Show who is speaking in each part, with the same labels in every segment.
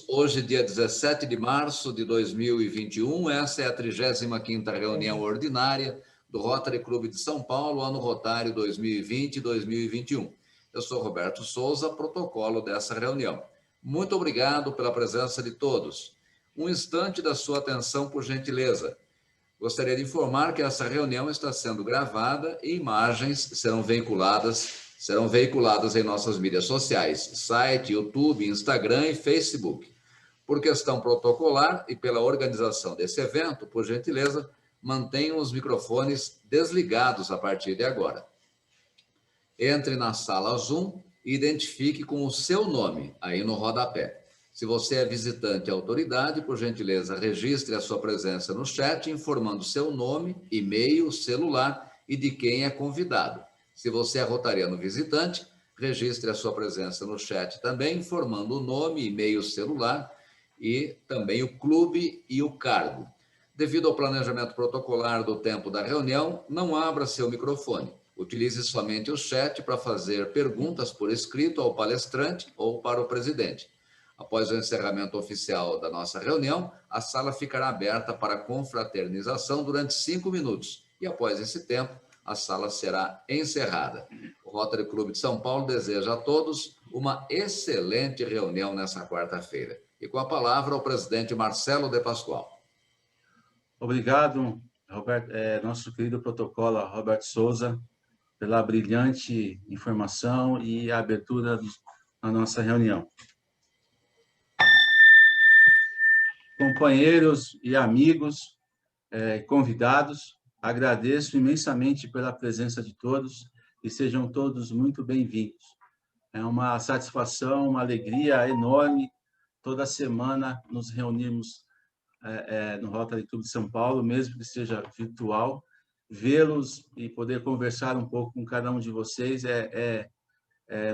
Speaker 1: Hoje, dia 17 de março de 2021, essa é a 35ª reunião ordinária do Rotary Clube de São Paulo, ano rotário 2020-2021. Eu sou Roberto Souza, protocolo dessa reunião. Muito obrigado pela presença de todos. Um instante da sua atenção, por gentileza. Gostaria de informar que essa reunião está sendo gravada e imagens serão veiculadas em nossas mídias sociais, site, YouTube, Instagram e Facebook. Por questão protocolar e pela organização desse evento, por gentileza, mantenham os microfones desligados a partir de agora. Entre na sala Zoom e identifique com o seu nome, aí no rodapé. Se você é visitante e autoridade, por gentileza, registre a sua presença no chat, informando seu nome, e-mail, celular e de quem é convidado. Se você é rotariano visitante, registre a sua presença no chat também, informando o nome, e-mail, celular e também o clube e o cargo. Devido ao planejamento protocolar do tempo da reunião, não abra seu microfone. Utilize somente o chat para fazer perguntas por escrito ao palestrante ou para o presidente. Após o encerramento oficial da nossa reunião, a sala ficará aberta para confraternização durante 5 minutos. E após esse tempo, a sala será encerrada. O Rotary Clube de São Paulo deseja a todos uma excelente reunião nessa quarta-feira. E com a palavra o presidente Marcelo de Pascoal.
Speaker 2: Obrigado, Roberto, nosso querido protocolo Roberto Souza, pela brilhante informação e a abertura da nossa reunião. Companheiros e amigos, convidados, agradeço imensamente pela presença de todos e sejam todos muito bem-vindos. É uma satisfação, uma alegria enorme toda semana nos reunirmos no Rotary Clube de São Paulo, mesmo que seja virtual, vê-los e poder conversar um pouco com cada um de vocês é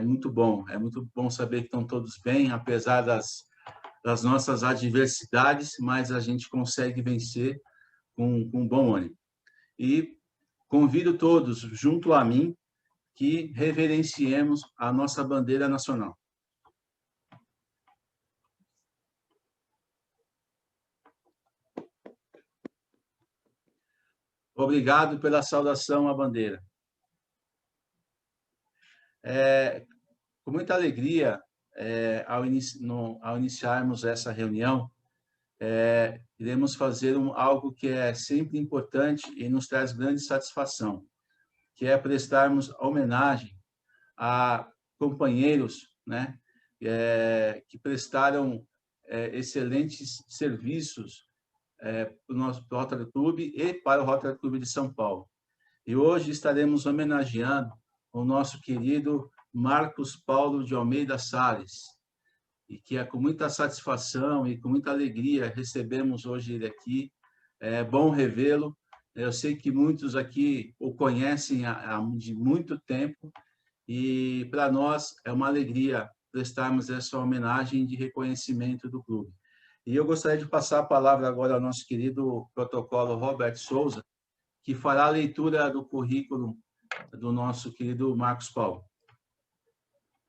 Speaker 2: muito bom. É muito bom saber que estão todos bem, apesar das nossas adversidades, mas a gente consegue vencer com bom ânimo. E convido todos, junto a mim, que reverenciemos a nossa bandeira nacional. Obrigado pela saudação à bandeira. Com muita alegria, ao iniciarmos essa reunião, iremos fazer algo que é sempre importante e nos traz grande satisfação, que é prestarmos homenagem a companheiros, né, que prestaram excelentes serviços para o nosso Rotary Clube e para o Rotary Clube de São Paulo. E hoje estaremos homenageando o nosso querido Marcos Paulo de Almeida Salles, e que é com muita satisfação e com muita alegria recebemos hoje ele aqui. É bom revê-lo. Eu sei que muitos aqui o conhecem de muito tempo, e para nós é uma alegria prestarmos essa homenagem de reconhecimento do clube. E eu gostaria de passar a palavra agora ao nosso querido protocolo Roberto Souza, que fará a leitura do currículo do nosso querido Marcos Paulo.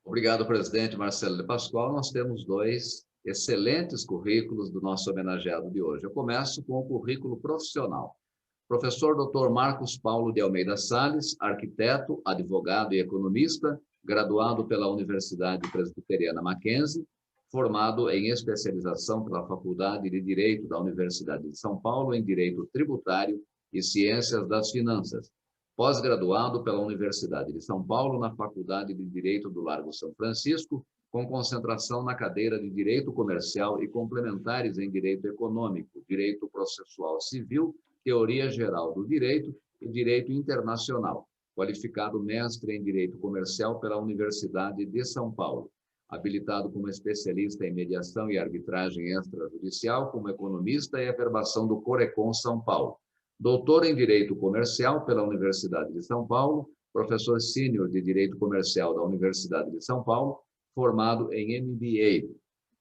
Speaker 1: Obrigado, presidente Marcelo de Pascoal. Nós temos 2 excelentes currículos do nosso homenageado de hoje. Eu começo com o currículo profissional. Professor Dr. Marcos Paulo de Almeida Salles, arquiteto, advogado e economista, graduado pela Universidade Presbiteriana Mackenzie, formado em especialização pela Faculdade de Direito da Universidade de São Paulo em Direito Tributário e Ciências das Finanças. Pós-graduado pela Universidade de São Paulo na Faculdade de Direito do Largo São Francisco, com concentração na cadeira de Direito Comercial e complementares em Direito Econômico, Direito Processual Civil, Teoria Geral do Direito e Direito Internacional. Qualificado mestre em Direito Comercial pela Universidade de São Paulo. Habilitado como especialista em mediação e arbitragem extrajudicial, como economista e averbação do Corecon São Paulo. Doutor em Direito Comercial pela Universidade de São Paulo, professor sênior de Direito Comercial da Universidade de São Paulo, formado em MBA,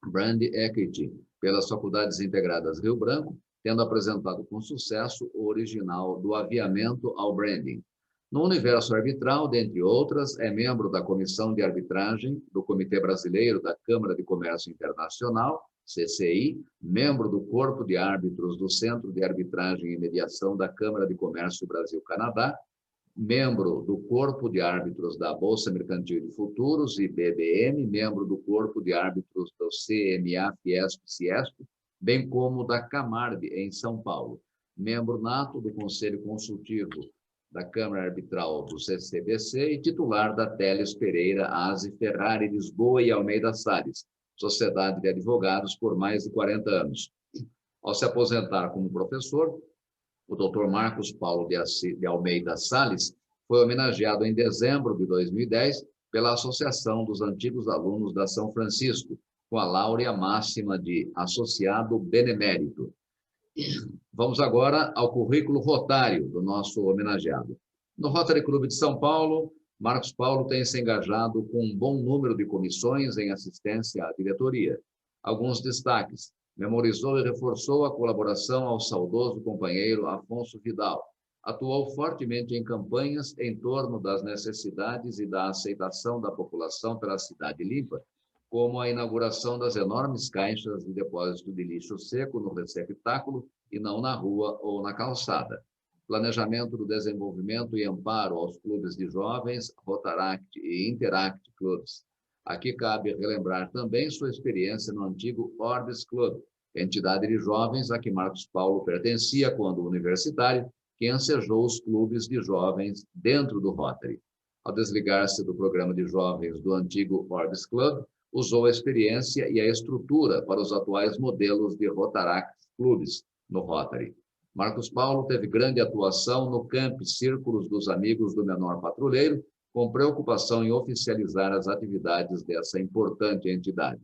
Speaker 1: Brand Equity, pelas Faculdades Integradas Rio Branco, tendo apresentado com sucesso o original do aviamento ao branding. No universo arbitral, dentre outras, é membro da Comissão de Arbitragem do Comitê Brasileiro da Câmara de Comércio Internacional, CCI, membro do Corpo de Árbitros do Centro de Arbitragem e Mediação da Câmara de Comércio Brasil-Canadá, membro do Corpo de Árbitros da Bolsa Mercantil de Futuros e BBM, membro do Corpo de Árbitros do CMA, Fiesp, Ciesp, bem como da Camarb, em São Paulo, membro nato do Conselho Consultivo da Câmara Arbitral do CCBC e titular da Teles Pereira, Aze, Ferrari, Lisboa e Almeida Salles, Sociedade de Advogados por mais de 40 anos. Ao se aposentar como professor, o Dr. Marcos Paulo de Almeida Salles foi homenageado em dezembro de 2010 pela Associação dos Antigos Alunos da São Francisco, com a láurea máxima de associado benemérito. Vamos agora ao currículo rotário do nosso homenageado. No Rotary Clube de São Paulo, Marcos Paulo tem se engajado com um bom número de comissões em assistência à diretoria. Alguns destaques: memorizou e reforçou a colaboração ao saudoso companheiro Afonso Vidal. Atuou fortemente em campanhas em torno das necessidades e da aceitação da população pela cidade limpa, como a inauguração das enormes caixas de depósito de lixo seco no receptáculo e não na rua ou na calçada. Planejamento do desenvolvimento e amparo aos clubes de jovens, Rotaract e Interact Clubs. Aqui cabe relembrar também sua experiência no antigo Orbis Club, entidade de jovens a que Marcos Paulo pertencia quando universitário, que ensejou os clubes de jovens dentro do Rotary. Ao desligar-se do programa de jovens do antigo Orbis Club, usou a experiência e a estrutura para os atuais modelos de Rotaract Clubes no Rotary. Marcos Paulo teve grande atuação no Camp Círculos dos Amigos do Menor Patrulheiro, com preocupação em oficializar as atividades dessa importante entidade.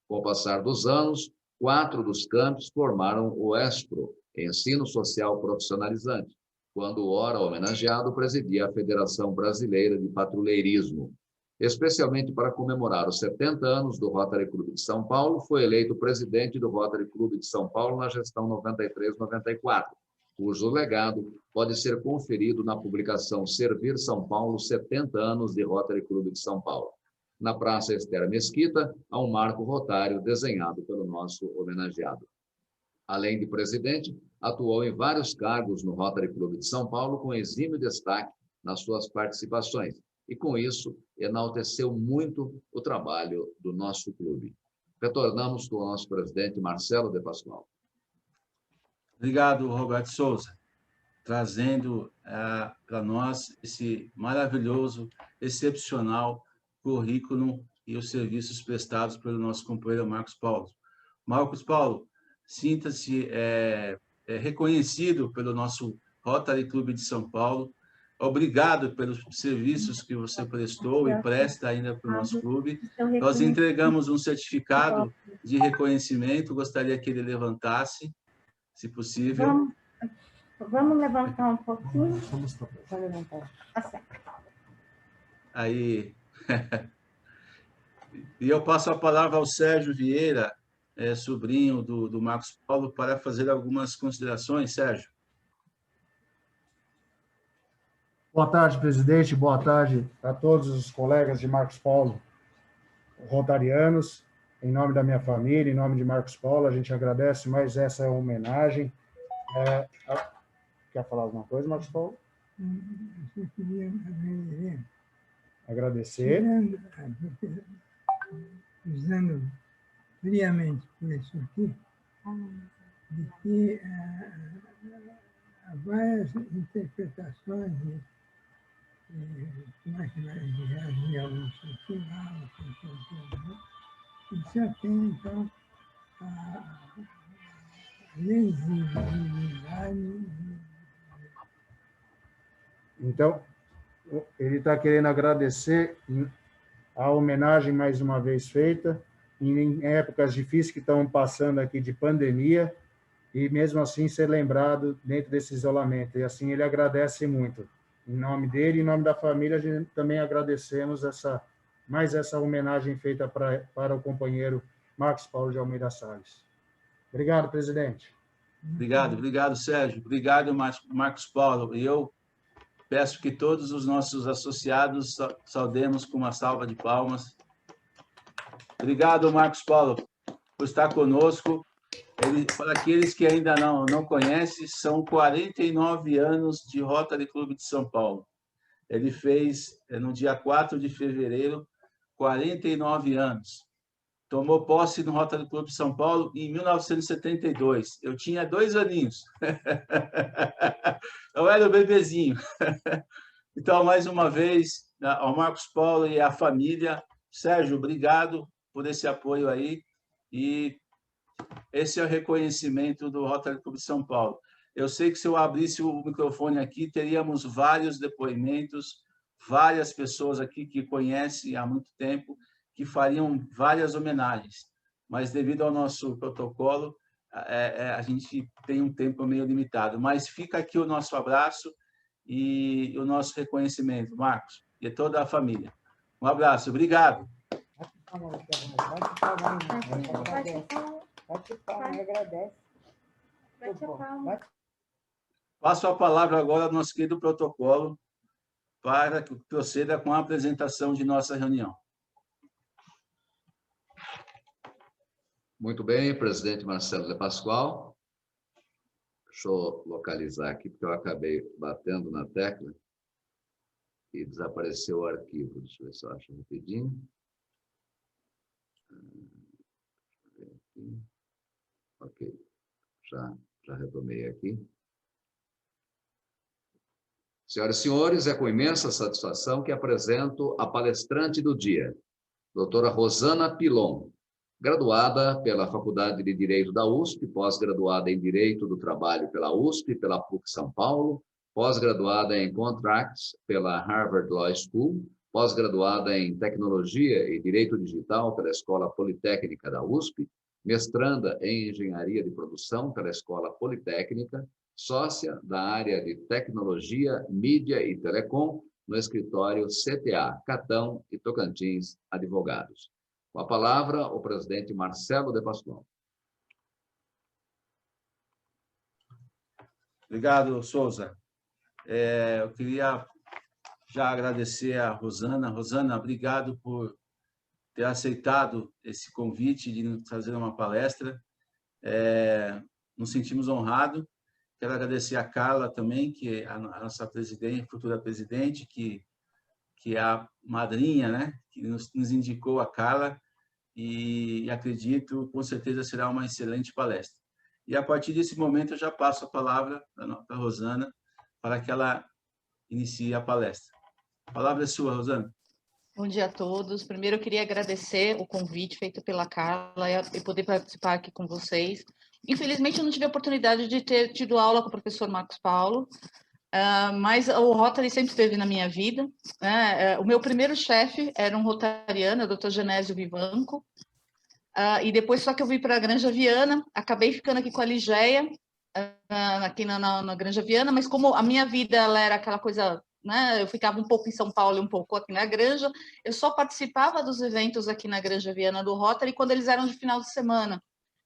Speaker 1: Com o passar dos anos, 4 dos campos formaram o ESPRO, Ensino Social Profissionalizante, quando o ora homenageado presidia a Federação Brasileira de Patrulheirismo. Especialmente para comemorar os 70 anos do Rotary Clube de São Paulo, foi eleito presidente do Rotary Clube de São Paulo na gestão 93-94, cujo legado pode ser conferido na publicação Servir São Paulo, 70 anos de Rotary Clube de São Paulo. Na Praça Esther Mesquita, há um marco rotário desenhado pelo nosso homenageado. Além de presidente, atuou em vários cargos no Rotary Clube de São Paulo, com exímio destaque nas suas participações, e com isso enalteceu muito o trabalho do nosso clube. Retornamos com o nosso presidente Marcelo de Pascoal.
Speaker 2: Obrigado, Roberto Souza, trazendo para nós esse maravilhoso, excepcional currículo e os serviços prestados pelo nosso companheiro Marcos Paulo. Marcos Paulo, sinta-se reconhecido pelo nosso Rotary Clube de São Paulo. Obrigado pelos serviços que você prestou e presta ainda para o nosso clube. Nós entregamos um certificado de reconhecimento. Gostaria que ele levantasse, se possível.
Speaker 3: Vamos levantar um pouquinho? Vamos levantar. Tá certo.
Speaker 2: Aí. E eu passo a palavra ao Sérgio Vieira, sobrinho do Marcos Paulo, para fazer algumas considerações. Sérgio.
Speaker 4: Boa tarde, presidente. Boa tarde a todos os colegas de Marcos Paulo, rotarianos. Em nome da minha família, em nome de Marcos Paulo, a gente agradece mais essa homenagem. Quer falar alguma coisa, Marcos Paulo?
Speaker 5: Eu queria
Speaker 4: agradecer.
Speaker 5: Usando friamente por isso aqui, de que há várias interpretações como é que vai reagir a um sentimental, e se atém, então, a legibilidade.
Speaker 4: Então, ele está querendo agradecer a homenagem mais uma vez feita, em épocas difíceis que estão passando aqui de pandemia, e mesmo assim ser lembrado dentro desse isolamento. E assim ele agradece muito. Em nome dele e em nome da família, a gente também agradecemos mais essa homenagem feita para o companheiro Marcos Paulo de Almeida Salles. Obrigado, presidente.
Speaker 2: Obrigado, Sérgio. Obrigado, Marcos Paulo. E eu peço que todos os nossos associados saudemos com uma salva de palmas. Obrigado, Marcos Paulo, por estar conosco. Para aqueles que ainda não conhecem, são 49 anos de Rotary Clube de São Paulo. Ele fez, no dia 4 de fevereiro, 49 anos. Tomou posse no Rotary Clube de São Paulo em 1972. Eu tinha 2 aninhos. Eu era o bebezinho. Então, mais uma vez, ao Marcos Paulo e à família, Sérgio, obrigado por esse apoio aí. E esse é o reconhecimento do Rotary Clube de São Paulo. Eu sei que se eu abrisse o microfone aqui, teríamos vários depoimentos, várias pessoas aqui que conhecem há muito tempo, que fariam várias homenagens. Mas, devido ao nosso protocolo, a gente tem um tempo meio limitado. Mas fica aqui o nosso abraço e o nosso reconhecimento, Marcos, e toda a família. Um abraço, obrigado. Passo a palavra agora ao nosso querido protocolo para que proceda com a apresentação de nossa reunião.
Speaker 1: Muito bem, presidente Marcelo de Pascoal. Deixa eu localizar aqui, porque eu acabei batendo na tecla e desapareceu o arquivo. Deixa eu ver se eu acho rapidinho. Ok, já retomei aqui. Senhoras e senhores, é com imensa satisfação que apresento a palestrante do dia, doutora Rosana Pilon, graduada pela Faculdade de Direito da USP, pós-graduada em Direito do Trabalho pela USP, pela PUC São Paulo, pós-graduada em Contracts pela Harvard Law School, pós-graduada em Tecnologia e Direito Digital pela Escola Politécnica da USP, mestranda em Engenharia de Produção pela Escola Politécnica, sócia da área de Tecnologia, Mídia e Telecom no escritório CTA, Catão e Tocantins Advogados. Com a palavra, o presidente Marcelo de Pascoal.
Speaker 2: Obrigado, Souza. Eu queria já agradecer a Rosana. Rosana, obrigado por ter aceitado esse convite de nos fazer uma palestra. Nos sentimos honrados. Quero agradecer a Carla também, que é a nossa presidente, futura presidente, que é a madrinha, né? Que nos indicou a Carla, e acredito, com certeza, será uma excelente palestra. E, a partir desse momento, eu já passo a palavra para a Rosana, para que ela inicie a palestra. A palavra é sua, Rosana.
Speaker 6: Bom dia a todos. Primeiro, eu queria agradecer o convite feito pela Carla e poder participar aqui com vocês. Infelizmente, eu não tive a oportunidade de ter tido aula com o professor Marcos Paulo, mas o Rotary sempre esteve na minha vida, né? O meu primeiro chefe era um rotariano, o Dr. Genésio Vivanco, e depois só que eu vim para a Granja Viana, acabei ficando aqui com a Ligeia, aqui na Granja Viana, mas como a minha vida ela era aquela coisa, né? Eu ficava um pouco em São Paulo e um pouco aqui na Granja, eu só participava dos eventos aqui na Granja Viana do Rotary quando eles eram de final de semana.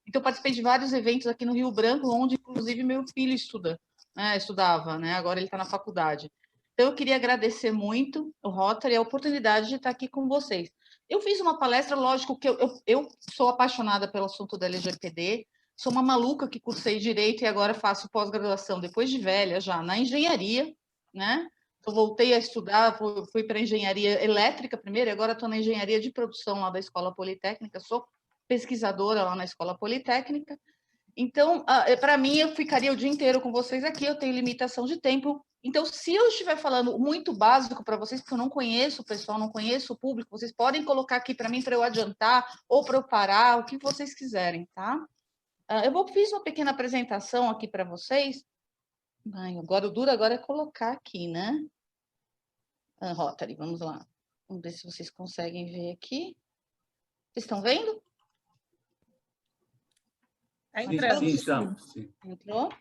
Speaker 6: Então, eu participei de vários eventos aqui no Rio Branco, onde, inclusive, meu filho estudava, né? Agora ele está na faculdade. Então, eu queria agradecer muito o Rotary e a oportunidade de estar aqui com vocês. Eu fiz uma palestra, lógico que eu sou apaixonada pelo assunto da LGPD, sou uma maluca que cursei Direito e agora faço pós-graduação, depois de velha já, na Engenharia, né? Eu voltei a estudar, fui para a Engenharia Elétrica primeiro, e agora estou na Engenharia de Produção lá da Escola Politécnica, sou pesquisadora lá na Escola Politécnica. Então, para mim, eu ficaria o dia inteiro com vocês aqui, eu tenho limitação de tempo. Então, se eu estiver falando muito básico para vocês, porque eu não conheço o pessoal, não conheço o público, vocês podem colocar aqui para mim, para eu adiantar ou para eu parar, o que vocês quiserem, tá? Fiz uma pequena apresentação aqui para vocês. Agora, o duro agora é colocar aqui, né? Rotary, vamos lá. Vamos ver se vocês conseguem ver aqui. Vocês estão vendo?
Speaker 2: Sim, estamos.
Speaker 6: Entrou?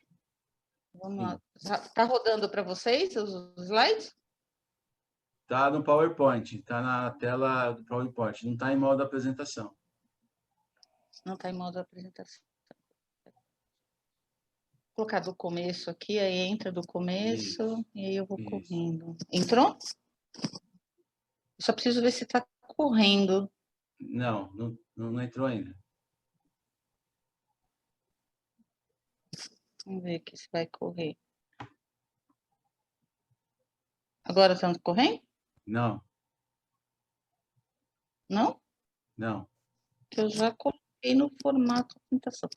Speaker 6: Vamos lá. Está rodando para vocês os slides?
Speaker 2: Está no PowerPoint, está na tela do PowerPoint, não está em modo apresentação.
Speaker 6: Não está em modo apresentação. colocar do começo aqui, aí entra do começo,
Speaker 2: Isso,
Speaker 6: e aí eu vou
Speaker 2: isso.
Speaker 6: correndo. Entrou? Eu só preciso ver se está correndo.
Speaker 2: Não entrou ainda.
Speaker 6: Vamos ver aqui se vai correr. Agora está correndo?
Speaker 2: Não,
Speaker 6: Não?
Speaker 2: não.
Speaker 6: Que eu já coloquei no formato apresentação.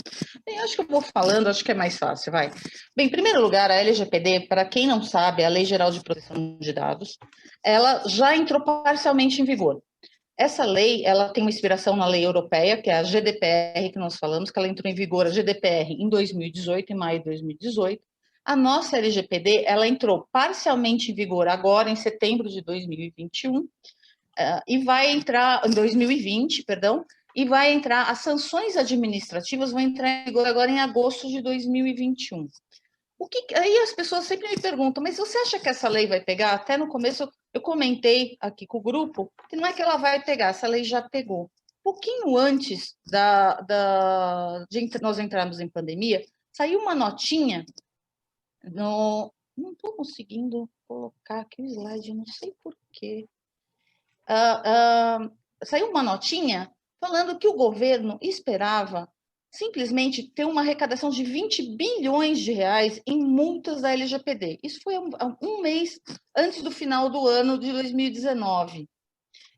Speaker 6: Bem, acho que eu vou falando, acho que é mais fácil, vai. Bem, em primeiro lugar, a LGPD, para quem não sabe, a Lei Geral de Proteção de Dados, ela já entrou parcialmente em vigor. Essa lei, ela tem uma inspiração na lei europeia, que é a GDPR, que nós falamos, que ela entrou em vigor, a GDPR, em 2018, em maio de 2018. A nossa LGPD, ela entrou parcialmente em vigor agora, em setembro de 2021, e vai entrar, em 2020, perdão, e vai entrar, as sanções administrativas vão entrar em vigor agora em agosto de 2021. Aí as pessoas sempre me perguntam, mas você acha que essa lei vai pegar? Até no começo eu comentei aqui com o grupo que não é que ela vai pegar, essa lei já pegou. Pouquinho antes de nós entrarmos em pandemia, saiu uma notinha, não estou conseguindo colocar aqui o slide, não sei por quê. Saiu uma notinha falando que o governo esperava simplesmente ter uma arrecadação de 20 bilhões de reais em multas da LGPD. Isso foi um mês antes do final do ano de 2019.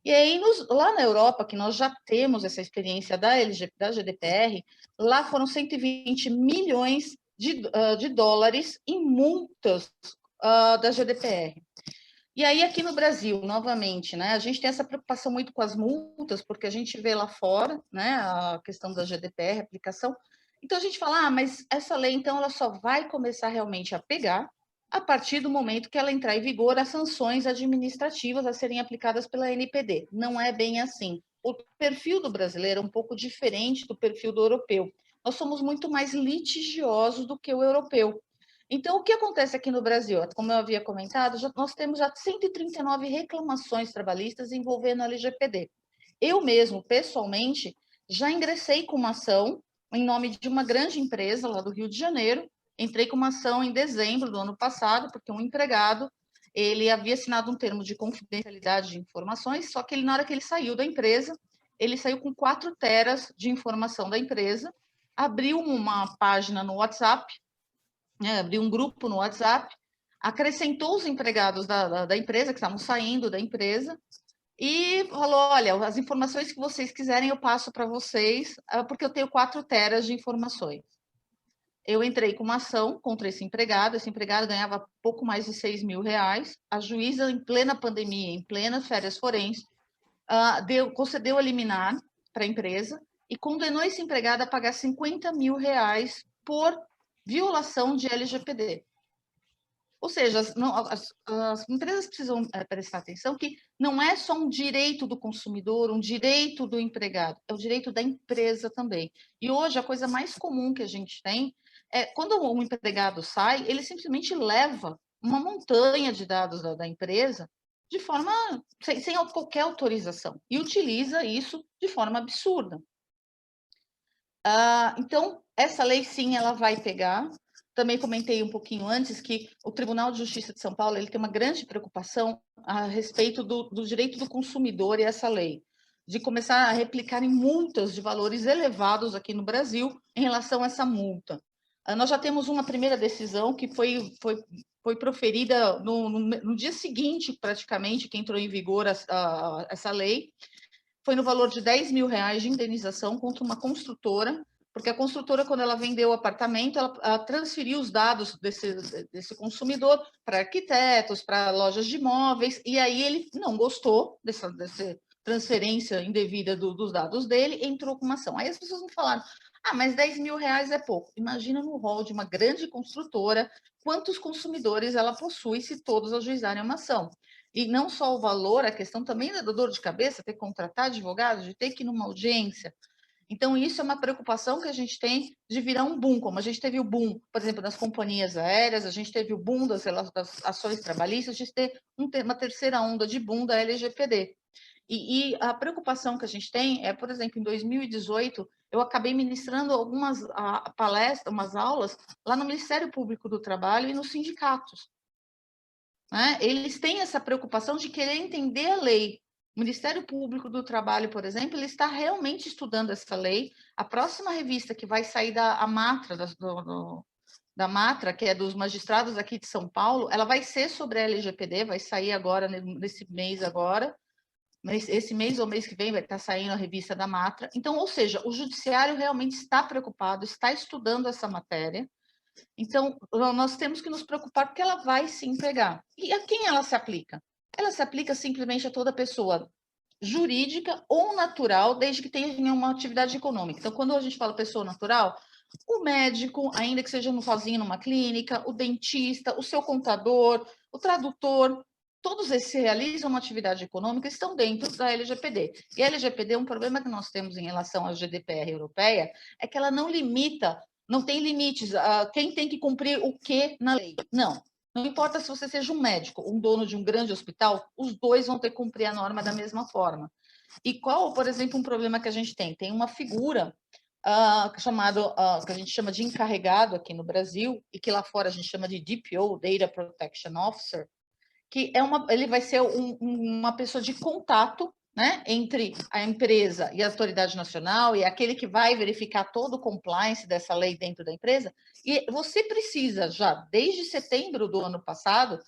Speaker 6: E aí, lá na Europa, que nós já temos essa experiência da GDPR, lá foram 120 milhões de dólares em multas da GDPR. E aí, aqui no Brasil, novamente, né, a gente tem essa preocupação muito com as multas, porque a gente vê lá fora, né, a questão da GDPR, a aplicação. Então, a gente fala, mas essa lei, então, ela só vai começar realmente a pegar a partir do momento que ela entrar em vigor as sanções administrativas a serem aplicadas pela NPD. Não é bem assim. O perfil do brasileiro é um pouco diferente do perfil do europeu. Nós somos muito mais litigiosos do que o europeu. Então, o que acontece aqui no Brasil? Como eu havia comentado, nós temos já 139 reclamações trabalhistas envolvendo a LGPD. Eu mesmo, pessoalmente, já ingressei com uma ação em nome de uma grande empresa lá do Rio de Janeiro. Entrei com uma ação em dezembro do ano passado, porque um empregado, ele havia assinado um termo de confidencialidade de informações, só que na hora que ele saiu da empresa, ele saiu com 4 teras de informação da empresa, abriu uma página no WhatsApp, abriu um grupo no WhatsApp, acrescentou os empregados da empresa, que estavam saindo da empresa, e falou, olha, as informações que vocês quiserem eu passo para vocês, porque eu tenho 4 teras de informações. Eu entrei com uma ação contra esse empregado ganhava pouco mais de 6 mil reais, a juíza, em plena pandemia, em plenas férias forenses, concedeu a liminar para a empresa e condenou esse empregado a pagar 50 mil reais por violação de LGPD. Ou seja, as empresas precisam prestar atenção que não é só um direito do consumidor, um direito do empregado, é o direito da empresa também. E hoje a coisa mais comum que a gente tem é quando um empregado sai, ele simplesmente leva uma montanha de dados da empresa de forma sem qualquer autorização e utiliza isso de forma absurda. Então, essa lei, sim, ela vai pegar. Também comentei um pouquinho antes que o Tribunal de Justiça de São Paulo ele tem uma grande preocupação a respeito do direito do consumidor e essa lei, de começar a replicar em multas de valores elevados aqui no Brasil em relação a essa multa. Nós já temos uma primeira decisão que foi proferida no dia seguinte, praticamente, que entrou em vigor essa lei, foi no valor de 10 mil reais de indenização contra uma construtora, porque a construtora, quando ela vendeu o apartamento, ela transferiu os dados desse consumidor para arquitetos, para lojas de imóveis, e aí ele não gostou dessa transferência indevida dos dados dele, entrou com uma ação. Aí as pessoas me falaram, mas 10 mil reais é pouco. Imagina no rol de uma grande construtora, quantos consumidores ela possui se todos ajuizarem uma ação. E não só o valor, a questão também da dor de cabeça, ter que contratar advogado, de ter que ir numa audiência. Então, isso é uma preocupação que a gente tem de virar um boom, como a gente teve o boom, por exemplo, das companhias aéreas, a gente teve o boom das ações trabalhistas, a gente teve uma terceira onda de boom da LGPD. E a preocupação que a gente tem é, por exemplo, em 2018, eu acabei ministrando algumas palestras, umas aulas lá no Ministério Público do Trabalho e nos sindicatos. Né? Eles têm essa preocupação de querer entender a lei. O Ministério Público do Trabalho, por exemplo, ele está realmente estudando essa lei. A próxima revista que vai sair da Matra, da Matra, que é dos magistrados aqui de São Paulo, ela vai ser sobre a LGPD, vai sair agora, nesse mês agora. Esse mês ou mês que vem vai estar saindo a revista da Matra. Então, ou seja, o judiciário realmente está preocupado, está estudando essa matéria. Então, nós temos que nos preocupar porque ela vai sim pegar. E a quem ela se aplica? Ela se aplica simplesmente a toda pessoa jurídica ou natural, desde que tenha uma atividade econômica. Então, quando a gente fala pessoa natural, o médico, ainda que seja sozinho numa clínica, o dentista, o seu contador, o tradutor, todos esses realizam uma atividade econômica, estão dentro da LGPD. E a LGPD, um problema que nós temos em relação à GDPR europeia, é que ela não limita, não tem limites a quem tem que cumprir o que na lei. Não. Não importa se você seja um médico, um dono de um grande hospital, os dois vão ter que cumprir a norma da mesma forma. E qual, por exemplo, um problema que a gente tem? Tem uma figura chamado, que a gente chama de encarregado aqui no Brasil, e que lá fora a gente chama de DPO, Data Protection Officer, que ele vai ser uma pessoa de contato, né, entre a empresa e a autoridade nacional, e aquele que vai verificar todo o compliance dessa lei dentro da empresa. E você precisa, já desde setembro do ano passado,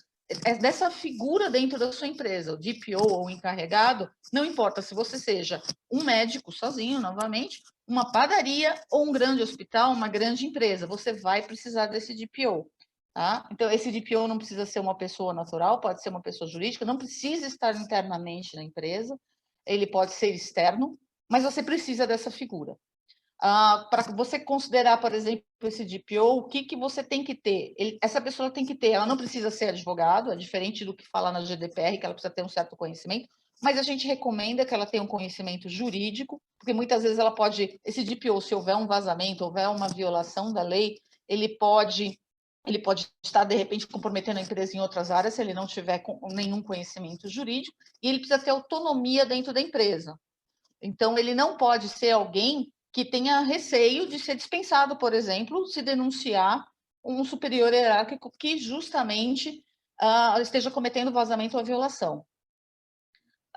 Speaker 6: dessa figura dentro da sua empresa, o DPO ou o encarregado, não importa se você seja um médico sozinho, novamente, uma padaria ou um grande hospital, uma grande empresa, você vai precisar desse DPO. Tá? Então, esse DPO não precisa ser uma pessoa natural, pode ser uma pessoa jurídica, não precisa estar internamente na empresa, ele pode ser externo, mas você precisa dessa figura. Para você considerar, por exemplo, esse DPO, o que você tem que ter? Essa pessoa tem que ter, ela não precisa ser advogado, é diferente do que fala na GDPR, que ela precisa ter um certo conhecimento, mas a gente recomenda que ela tenha um conhecimento jurídico, porque muitas vezes ela pode, esse DPO, se houver um vazamento, houver uma violação da lei, ele pode estar, de repente, comprometendo a empresa em outras áreas, se ele não tiver nenhum conhecimento jurídico, e ele precisa ter autonomia dentro da empresa. Então, ele não pode ser alguém que tenha receio de ser dispensado, por exemplo, se denunciar um superior hierárquico que justamente esteja cometendo vazamento ou violação.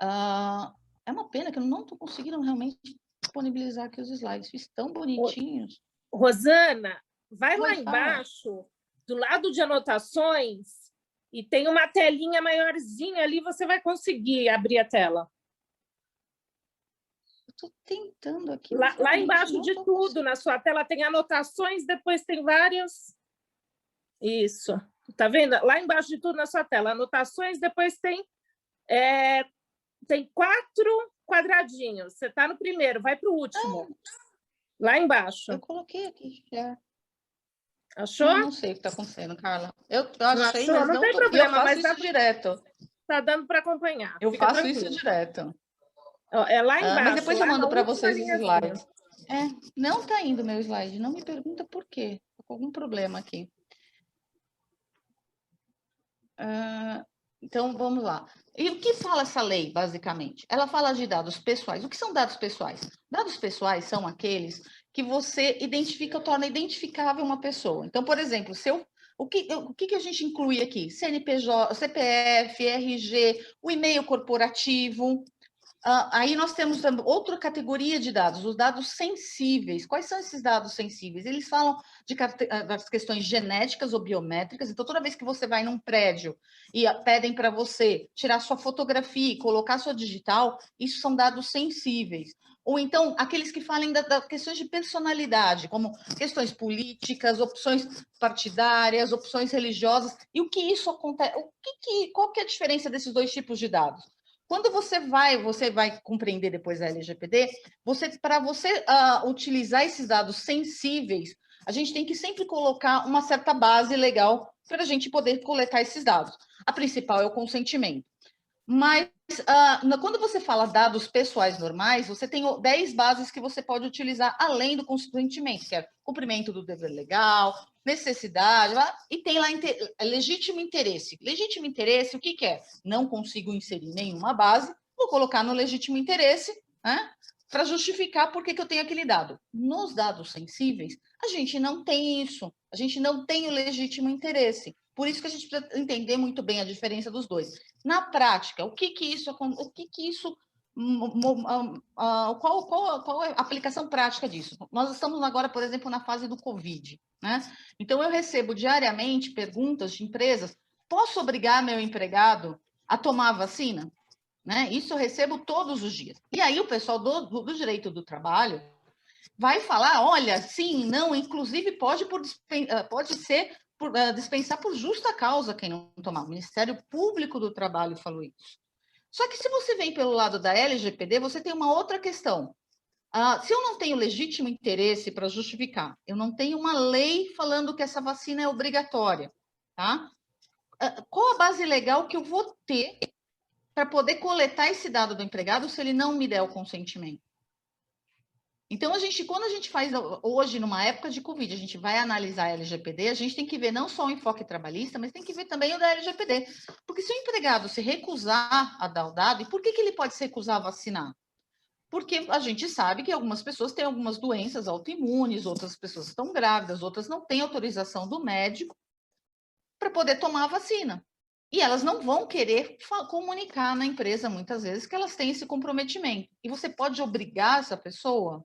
Speaker 6: É uma pena que eu não estou conseguindo realmente disponibilizar aqui os slides, fiz tão bonitinhos.
Speaker 7: Rosana, vai lá embaixo, do lado de anotações, e tem uma telinha maiorzinha ali, você vai conseguir abrir a tela.
Speaker 6: Estou tentando aqui.
Speaker 7: Lá embaixo de tudo, na sua tela, tem anotações, depois tem várias... Isso. Tá vendo? Lá embaixo de tudo na sua tela, anotações, depois tem 4 quadradinhos. Você está no primeiro, vai para o último. Lá embaixo.
Speaker 6: Eu coloquei aqui já.
Speaker 7: Achou?
Speaker 6: Eu não sei o que está acontecendo, Carla. Eu achei, mas
Speaker 7: não tem problema,
Speaker 6: eu faço isso direto.
Speaker 7: Está dando para acompanhar.
Speaker 6: Eu faço isso direto.
Speaker 7: É lá embaixo.
Speaker 6: Mas depois eu mando para vocês os slides. Não está indo o meu slide. Não me pergunta por quê. Estou com algum problema aqui. Então, vamos lá. E o que fala essa lei, basicamente? Ela fala de dados pessoais. O que são dados pessoais? Dados pessoais são aqueles que você identifica, torna identificável uma pessoa. Então, por exemplo, o que a gente inclui aqui? CNPJ, CPF, RG, o e-mail corporativo. Aí nós temos outra categoria de dados, os dados sensíveis. Quais são esses dados sensíveis? Eles falam das questões genéticas ou biométricas. Então, toda vez que você vai num prédio e pedem para você tirar sua fotografia e colocar sua digital, isso são dados sensíveis. Ou então, aqueles que falem das questões de personalidade, como questões políticas, opções partidárias, opções religiosas. E o que isso acontece? Qual que é a diferença desses dois tipos de dados? Quando você vai compreender depois a LGPD, para você utilizar esses dados sensíveis, a gente tem que sempre colocar uma certa base legal para a gente poder coletar esses dados. A principal é o consentimento. Mas, quando você fala dados pessoais normais, você tem 10 bases que você pode utilizar além do consentimento, que é cumprimento do dever legal, necessidade, e tem lá legítimo interesse. Legítimo interesse, o que é? Não consigo inserir nenhuma base, vou colocar no legítimo interesse, né, para justificar por que eu tenho aquele dado. Nos dados sensíveis, a gente não tem isso, a gente não tem o legítimo interesse. Por isso que a gente precisa entender muito bem a diferença dos dois. Na prática, qual é a aplicação prática disso? Nós estamos agora, por exemplo, na fase do Covid, né? Então, eu recebo diariamente perguntas de empresas: posso obrigar meu empregado a tomar a vacina? Né? Isso eu recebo todos os dias. E aí o pessoal do direito do trabalho vai falar: olha, sim, não, inclusive pode ser dispensar por justa causa quem não tomar. O Ministério Público do Trabalho falou isso. Só que se você vem pelo lado da LGPD, você tem uma outra questão. Se eu não tenho legítimo interesse para justificar, eu não tenho uma lei falando que essa vacina é obrigatória, tá? Qual a base legal que eu vou ter para poder coletar esse dado do empregado se ele não me der o consentimento? Então, quando a gente faz hoje, numa época de Covid, a gente vai analisar a LGPD, a gente tem que ver não só o enfoque trabalhista, mas tem que ver também o da LGPD. Porque se o empregado se recusar a dar o dado, e por que ele pode se recusar a vacinar? Porque a gente sabe que algumas pessoas têm algumas doenças autoimunes, outras pessoas estão grávidas, outras não têm autorização do médico para poder tomar a vacina. E elas não vão querer comunicar na empresa, muitas vezes, que elas têm esse comprometimento. E você pode obrigar essa pessoa,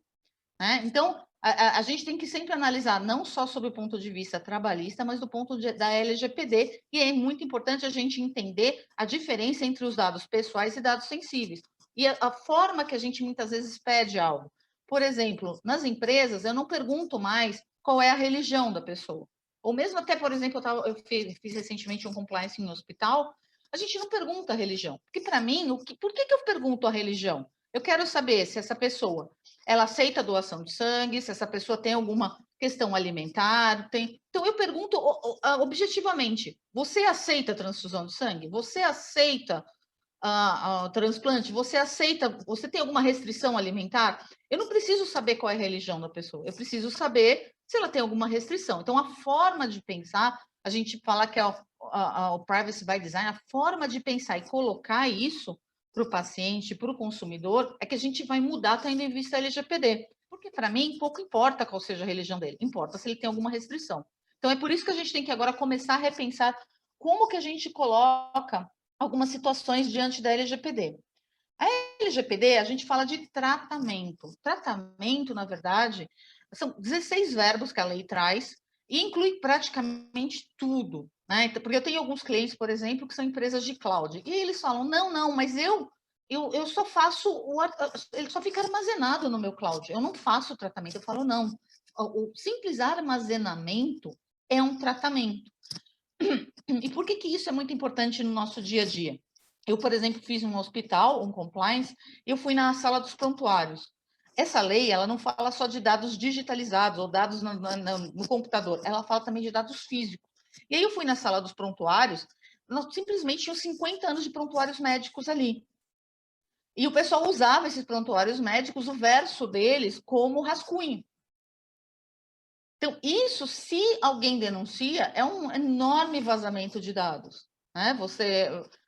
Speaker 6: né? Então, a gente tem que sempre analisar, não só sob o ponto de vista trabalhista, mas do ponto da LGPD. E é muito importante a gente entender a diferença entre os dados pessoais e dados sensíveis. E a forma que a gente muitas vezes pede algo. Por exemplo, nas empresas, eu não pergunto mais qual é a religião da pessoa. Ou mesmo até, por exemplo, eu fiz recentemente um compliance em um hospital, a gente não pergunta a religião. Porque, para mim, por que eu pergunto a religião? Eu quero saber se essa pessoa ela aceita a doação de sangue, se essa pessoa tem alguma questão alimentar. Então, eu pergunto objetivamente: você aceita a transfusão de sangue? Você aceita transplante? Você tem alguma restrição alimentar? Eu não preciso saber qual é a religião da pessoa, eu preciso saber se ela tem alguma restrição. Então, a forma de pensar, a gente fala que é o privacy by design, a forma de pensar e colocar isso para o paciente, para o consumidor, é que a gente vai mudar tendo em vista a LGPD. Porque, para mim, pouco importa qual seja a religião dele, importa se ele tem alguma restrição. Então, é por isso que a gente tem que agora começar a repensar como que a gente coloca algumas situações diante da LGPD. A LGPD, a gente fala de tratamento. Tratamento, na verdade, são 16 verbos que a lei traz e inclui praticamente tudo, né? Porque eu tenho alguns clientes, por exemplo, que são empresas de cloud, e eles falam: não, mas eu só faço, ele só fica armazenado no meu cloud, eu não faço tratamento. Eu falo: não, o simples armazenamento é um tratamento. E por que isso é muito importante no nosso dia a dia? Eu, por exemplo, fiz um hospital, um compliance, e eu fui na sala dos prontuários. Essa lei, ela não fala só de dados digitalizados ou dados no computador, ela fala também de dados físicos. E aí eu fui na sala dos prontuários, nós simplesmente tinham 50 anos de prontuários médicos ali. E o pessoal usava esses prontuários médicos, o verso deles, como rascunho. Então, isso, se alguém denuncia, é um enorme vazamento de dados, né?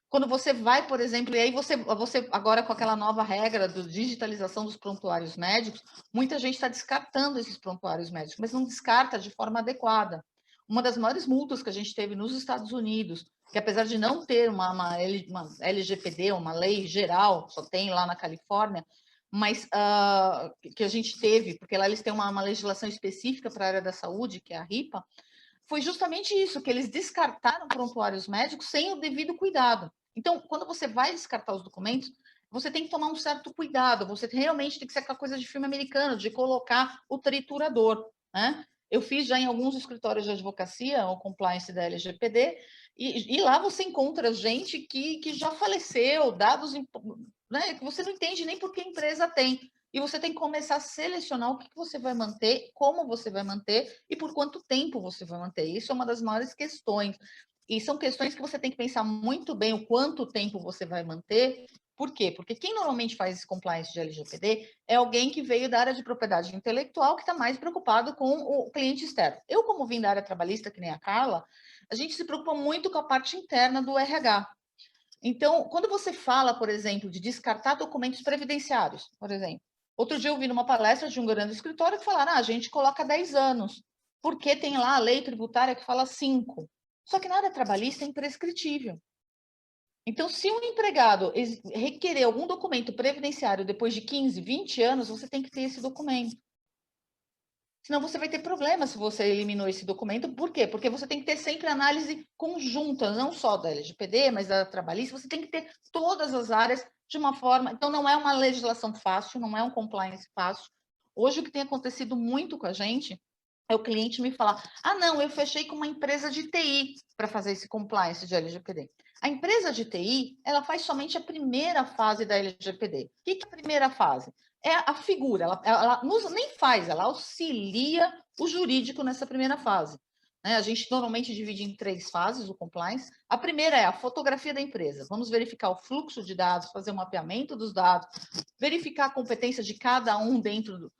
Speaker 6: Quando você vai, por exemplo, e aí você agora com aquela nova regra de digitalização dos prontuários médicos, muita gente está descartando esses prontuários médicos, mas não descarta de forma adequada. Uma das maiores multas que a gente teve nos Estados Unidos, que apesar de não ter uma LGPD, uma lei geral, só tem lá na Califórnia, mas que a gente teve, porque lá eles têm uma legislação específica para a área da saúde, que é a RIPA, foi justamente isso, que eles descartaram prontuários médicos sem o devido cuidado. Então, quando você vai descartar os documentos, você tem que tomar um certo cuidado, você realmente tem que ser aquela coisa de filme americano, de colocar o triturador, né? Eu fiz já em alguns escritórios de advocacia o compliance da LGPD, e lá você encontra gente que já faleceu, dados, né, que você não entende nem por que a empresa tem. E você tem que começar a selecionar o que você vai manter, como você vai manter e por quanto tempo você vai manter. Isso é uma das maiores questões. E são questões que você tem que pensar muito bem o quanto tempo você vai manter. Por quê? Porque quem normalmente faz esse compliance de LGPD é alguém que veio da área de propriedade intelectual, que está mais preocupado com o cliente externo. Eu, como vim da área trabalhista, que nem a Carla, a gente se preocupa muito com a parte interna do RH. Então, quando você fala, por exemplo, de descartar documentos previdenciários, por exemplo, outro dia eu vi numa palestra de um grande escritório que falaram, a gente coloca 10 anos, porque tem lá a lei tributária que fala 5. Só que na área trabalhista é imprescritível. Então, se um empregado requerer algum documento previdenciário depois de 15, 20 anos, você tem que ter esse documento. Senão você vai ter problema se você eliminou esse documento. Por quê? Porque você tem que ter sempre análise conjunta, não só da LGPD, mas da trabalhista. Você tem que ter todas as áreas de uma forma... Então, não é uma legislação fácil, não é um compliance fácil. Hoje, o que tem acontecido muito com a gente é o cliente me falar, não, eu fechei com uma empresa de TI para fazer esse compliance de LGPD. A empresa de TI, ela faz somente a primeira fase da LGPD. O que é a primeira fase? É a figura, ela nem faz, ela auxilia o jurídico nessa primeira fase. Né? A gente normalmente divide em 3 fases o compliance. A primeira é a fotografia da empresa. Vamos verificar o fluxo de dados, fazer um mapeamento dos dados, verificar a competência de cada um dentro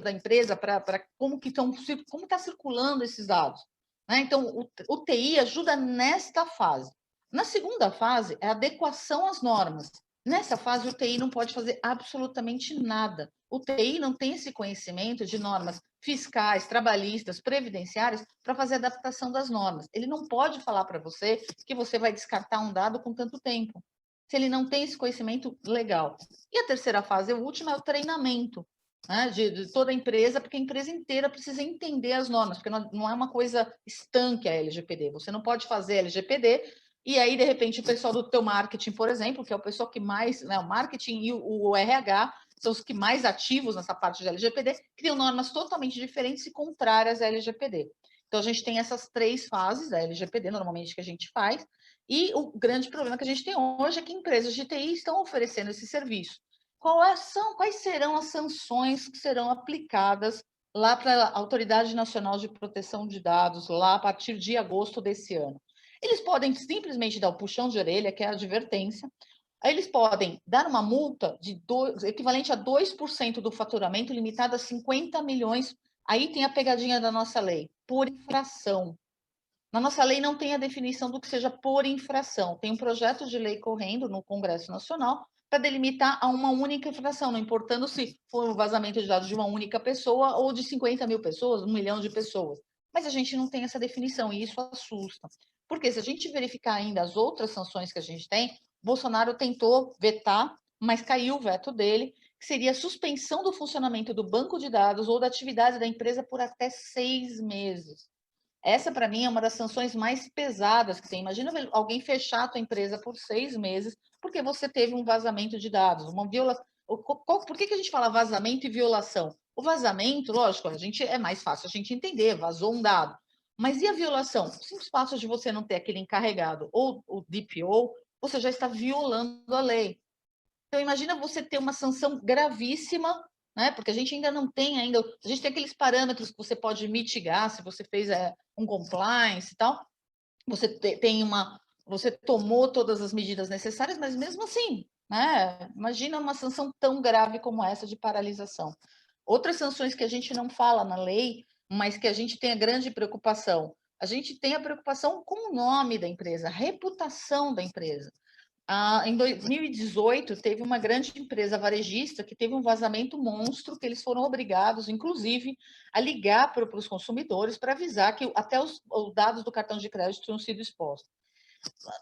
Speaker 6: da empresa para como está circulando esses dados. Né? Então, o TI ajuda nesta fase. Na segunda fase, é a adequação às normas. Nessa fase, o TI não pode fazer absolutamente nada. O TI não tem esse conhecimento de normas fiscais, trabalhistas, previdenciárias, para fazer a adaptação das normas. Ele não pode falar para você que você vai descartar um dado com tanto tempo, se ele não tem esse conhecimento legal. E a terceira fase, a última, é o treinamento, né, de toda a empresa, porque a empresa inteira precisa entender as normas, porque não é uma coisa estanque a LGPD. Você não pode fazer LGPD e aí, de repente, o pessoal do teu marketing, por exemplo, que é o pessoal que mais, né, o marketing e o RH são os que mais ativos nessa parte de LGPD, criam normas totalmente diferentes e contrárias à LGPD. Então, a gente tem essas 3 fases da LGPD, normalmente, que a gente faz, e o grande problema que a gente tem hoje é que empresas de TI estão oferecendo esse serviço. Quais serão as sanções que serão aplicadas lá para a Autoridade Nacional de Proteção de Dados, lá a partir de agosto desse ano? Eles podem simplesmente dar o puxão de orelha, que é a advertência. Aí eles podem dar uma multa equivalente a 2% do faturamento, limitada a 50 milhões. Aí tem a pegadinha da nossa lei, por infração. Na nossa lei não tem a definição do que seja por infração. Tem um projeto de lei correndo no Congresso Nacional para delimitar a uma única infração, não importando se for um vazamento de dados de uma única pessoa ou de 50 mil pessoas, 1 milhão de pessoas. Mas a gente não tem essa definição e isso assusta. Porque se a gente verificar ainda as outras sanções que a gente tem, Bolsonaro tentou vetar, mas caiu o veto dele, que seria a suspensão do funcionamento do banco de dados ou da atividade da empresa por até 6 meses. Essa, para mim, é uma das sanções mais pesadas que tem. Imagina alguém fechar a tua empresa por 6 meses porque você teve um vazamento de dados, uma violação. Por que a gente fala vazamento e violação? O vazamento, lógico, é mais fácil a gente entender, vazou um dado. Mas e a violação? O simples fato de você não ter aquele encarregado ou o DPO, você já está violando a lei. Então, imagina você ter uma sanção gravíssima, né? Porque a gente ainda não tem a gente tem aqueles parâmetros que você pode mitigar se você fez um compliance e tal. Você tomou todas as medidas necessárias, mas mesmo assim, né? Imagina uma sanção tão grave como essa de paralisação. Outras sanções que a gente não fala na lei, mas que a gente tem a grande preocupação. A gente tem a preocupação com o nome da empresa, a reputação da empresa. Em 2018, teve uma grande empresa varejista que teve um vazamento monstro, que eles foram obrigados, inclusive, a ligar para os consumidores para avisar que até os dados do cartão de crédito tinham sido expostos.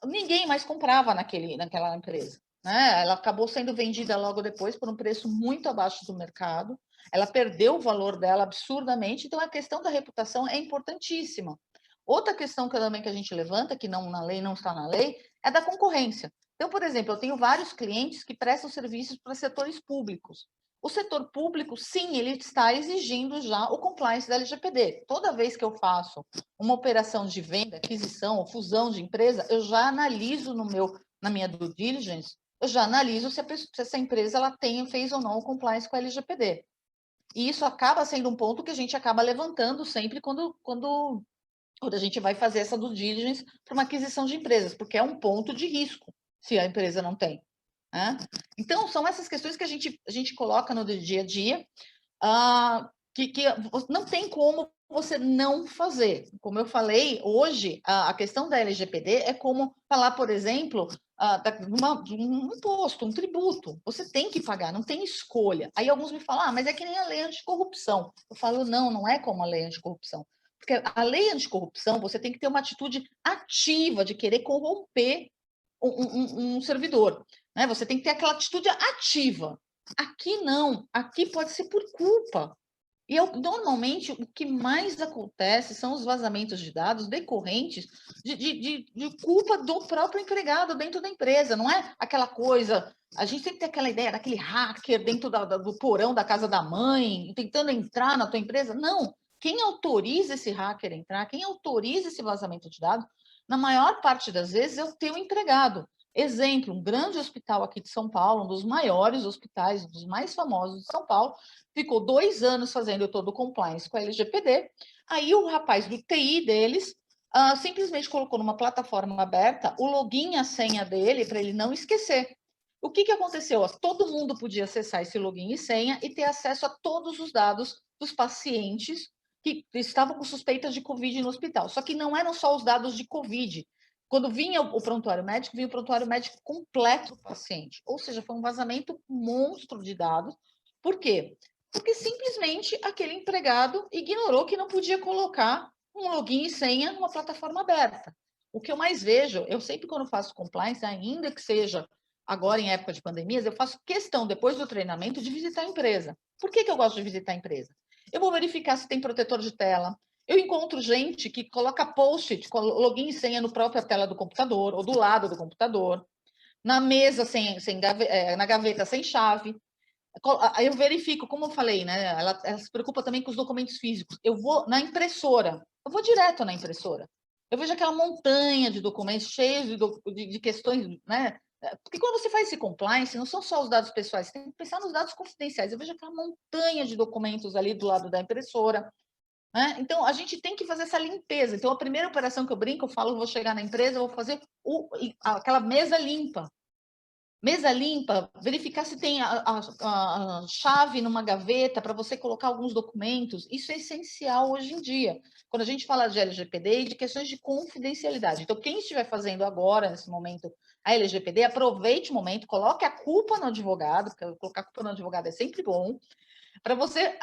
Speaker 6: Ninguém mais comprava naquela empresa. Né? Ela acabou sendo vendida logo depois por um preço muito abaixo do mercado. Ela perdeu o valor dela absurdamente. Então, a questão da reputação é importantíssima. Outra questão também que a gente levanta, que não está na lei, é da concorrência. Então, por exemplo, eu tenho vários clientes que prestam serviços para setores públicos. O setor público, sim, ele está exigindo já o compliance da LGPD. Toda vez que eu faço uma operação de venda, aquisição ou fusão de empresa, eu já analiso na minha due diligence, eu já analiso se essa empresa ela fez ou não o compliance com a LGPD. E isso acaba sendo um ponto que a gente acaba levantando sempre quando a gente vai fazer essa due diligence para uma aquisição de empresas, porque é um ponto de risco se a empresa não tem. Né? Então, são essas questões que a gente coloca no dia a dia, que não tem como você não fazer. Como eu falei, hoje, a questão da LGPD é como falar, por exemplo, de um imposto, um tributo. Você tem que pagar, não tem escolha. Aí alguns me falam, mas é que nem a lei anticorrupção. Eu falo, não é como a lei anticorrupção. Porque a lei anticorrupção, você tem que ter uma atitude ativa de querer corromper um servidor. Né? Você tem que ter aquela atitude ativa. Aqui não, aqui pode ser por culpa. E normalmente o que mais acontece são os vazamentos de dados decorrentes de culpa do próprio empregado dentro da empresa, não é aquela coisa. A gente tem que ter aquela ideia daquele hacker dentro do porão da casa da mãe, tentando entrar na tua empresa. Não. Quem autoriza esse hacker a entrar, quem autoriza esse vazamento de dados, na maior parte das vezes é o teu empregado. Exemplo, um grande hospital aqui de São Paulo, um dos maiores hospitais, um dos mais famosos de São Paulo, ficou 2 anos fazendo todo o compliance com a LGPD. Aí o rapaz do TI deles simplesmente colocou numa plataforma aberta o login e a senha dele para ele não esquecer. O que aconteceu? Todo mundo podia acessar esse login e senha e ter acesso a todos os dados dos pacientes que estavam com suspeitas de Covid no hospital. Só que não eram só os dados de Covid. Quando vinha o prontuário médico, vinha o prontuário médico completo do paciente. Ou seja, foi um vazamento monstro de dados. Por quê? Porque simplesmente aquele empregado ignorou que não podia colocar um login e senha numa plataforma aberta. O que eu mais vejo, eu sempre quando faço compliance, ainda que seja agora em época de pandemias, eu faço questão, depois do treinamento, de visitar a empresa. Por que eu gosto de visitar a empresa? Eu vou verificar se tem protetor de tela. Eu encontro gente que coloca post-it com login e senha no própria tela do computador, ou do lado do computador, na mesa na gaveta sem chave. Eu verifico, como eu falei, né? Ela se preocupa também com os documentos físicos. Eu vou na impressora, eu vou direto na impressora. Eu vejo aquela montanha de documentos cheios de questões, né? Porque quando você faz esse compliance, não são só os dados pessoais, você tem que pensar nos dados confidenciais. Eu vejo aquela montanha de documentos ali do lado da impressora. Né? Então, a gente tem que fazer essa limpeza. Então, a primeira operação que eu brinco, eu falo, eu vou chegar na empresa, eu vou fazer aquela mesa limpa. Mesa limpa, verificar se tem a chave numa gaveta para você colocar alguns documentos. Isso é essencial hoje em dia, quando a gente fala de LGPD e de questões de confidencialidade. Então, quem estiver fazendo agora, nesse momento, a LGPD, aproveite o momento, coloque a culpa no advogado, porque colocar a culpa no advogado é sempre bom, para você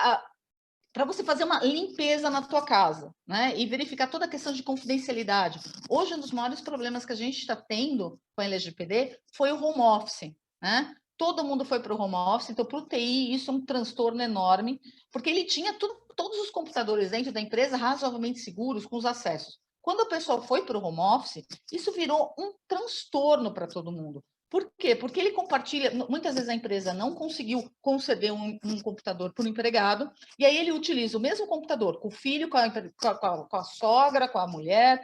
Speaker 6: fazer uma limpeza na tua casa, né? E verificar toda a questão de confidencialidade. Hoje, um dos maiores problemas que a gente está tendo com a LGPD foi o home office, né? Todo mundo foi para o home office, então para o TI isso é um transtorno enorme, porque ele tinha todos os computadores dentro da empresa razoavelmente seguros, com os acessos. Quando o pessoal foi para o home office, isso virou um transtorno para todo mundo. Por quê? Porque ele compartilha, muitas vezes a empresa não conseguiu conceder um computador para o empregado, e aí ele utiliza o mesmo computador com o filho, com a sogra, com a mulher,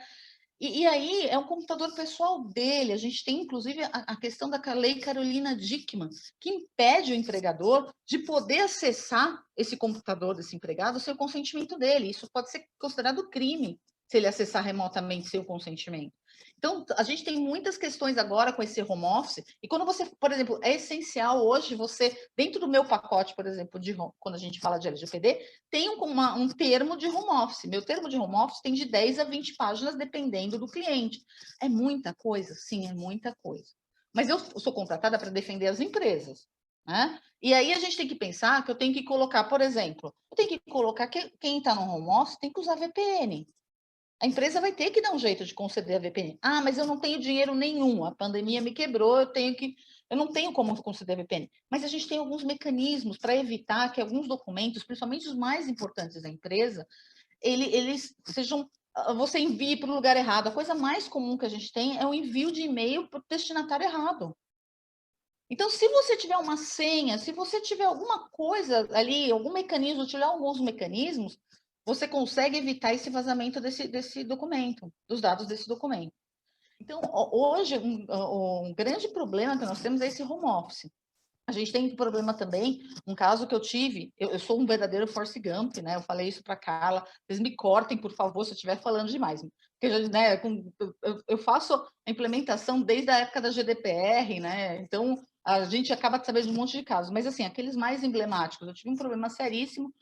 Speaker 6: e aí é um computador pessoal dele. A gente tem, inclusive, a questão da Lei Carolina Dickmann, que impede o empregador de poder acessar esse computador desse empregado sem o consentimento dele. Isso pode ser considerado crime, se ele acessar remotamente sem o consentimento. Então, a gente tem muitas questões agora com esse home office, e quando você, por exemplo, é essencial hoje você, dentro do meu pacote, por exemplo, quando a gente fala de LGPD, tem um termo de home office. Meu termo de home office tem de 10 a 20 páginas, dependendo do cliente. É muita coisa? Sim, é muita coisa. Mas eu sou contratada para defender as empresas, né? E aí a gente tem que pensar que eu tenho que colocar, por exemplo, eu tenho que colocar que quem está no home office tem que usar VPN. A empresa vai ter que dar um jeito de conceder a VPN. Ah, mas eu não tenho dinheiro nenhum, a pandemia me quebrou, eu não tenho como conceder a VPN. Mas a gente tem alguns mecanismos para evitar que alguns documentos, principalmente os mais importantes da empresa, eles sejam, você envie para o lugar errado. A coisa mais comum que a gente tem é o envio de e-mail para o destinatário errado. Então, se você tiver uma senha, se você tiver alguma coisa ali, algum mecanismo, tiver alguns mecanismos, você consegue evitar esse vazamento desse documento, dos dados desse documento. Então, hoje, um grande problema que nós temos é esse home office. A gente tem um problema também, um caso que eu tive, eu sou um verdadeiro Forrest Gump, né? Eu falei isso para a Carla, vocês me cortem, por favor, se eu estiver falando demais. Porque, né, eu faço a implementação desde a época da GDPR, né? Então, a gente acaba de saber de um monte de casos. Mas, assim, aqueles mais emblemáticos, eu tive um problema seríssimo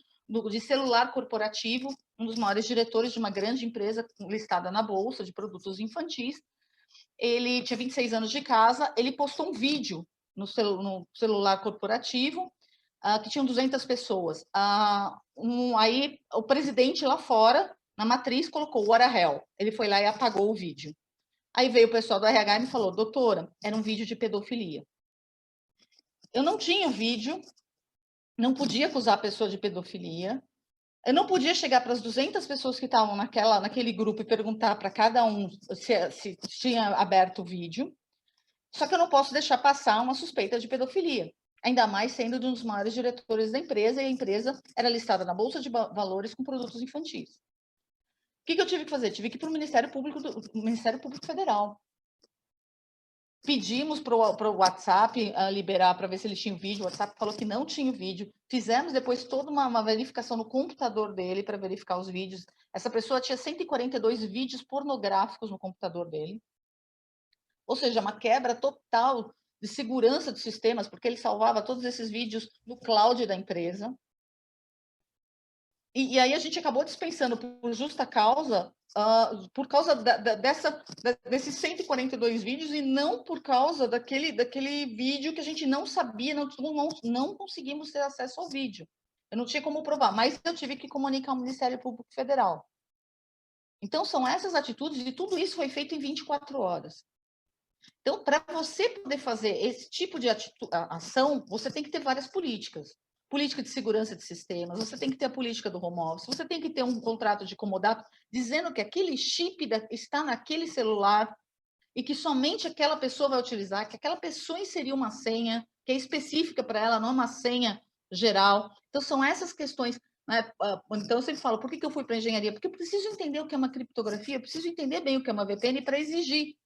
Speaker 6: de celular corporativo, um dos maiores diretores de uma grande empresa listada na Bolsa de produtos infantis. Ele tinha 26 anos de casa, ele postou um vídeo no celular corporativo, que tinham 200 pessoas. Aí o presidente lá fora, na matriz, colocou "What the hell?". Ele foi lá e apagou o vídeo. Aí veio o pessoal do RH e me falou: doutora, era um vídeo de pedofilia. Eu não tinha o vídeo, não podia acusar a pessoa de pedofilia, eu não podia chegar para as 200 pessoas que estavam naquele grupo e perguntar para cada um se tinha aberto o vídeo, só que eu não posso deixar passar uma suspeita de pedofilia, ainda mais sendo um dos maiores diretores da empresa, e a empresa era listada na Bolsa de Valores com produtos infantis. O que eu tive que fazer? Tive que ir para o Ministério Público Federal. Pedimos para o WhatsApp liberar para ver se ele tinha o vídeo. O WhatsApp falou que não tinha o vídeo. Fizemos depois toda uma verificação no computador dele para verificar os vídeos. Essa pessoa tinha 142 vídeos pornográficos no computador dele. Ou seja, uma quebra total de segurança dos sistemas, porque ele salvava todos esses vídeos no cloud da empresa. E aí a gente acabou dispensando por justa causa, por causa desses 142 vídeos, e não por causa daquele vídeo que a gente não sabia, não conseguimos ter acesso ao vídeo. Eu não tinha como provar, mas eu tive que comunicar ao Ministério Público Federal. Então, são essas atitudes, e tudo isso foi feito em 24 horas. Então, para você poder fazer esse tipo de ação, você tem que ter várias políticas. Política de segurança de sistemas, você tem que ter a política do home office, você tem que ter um contrato de comodato dizendo que aquele chip está naquele celular e que somente aquela pessoa vai utilizar, que aquela pessoa inseriu uma senha que é específica para ela, não uma senha geral. Então, são essas questões. Né? Então, eu sempre falo, por que eu fui para a engenharia? Porque eu preciso entender o que é uma criptografia, eu preciso entender bem o que é uma VPN para exigir,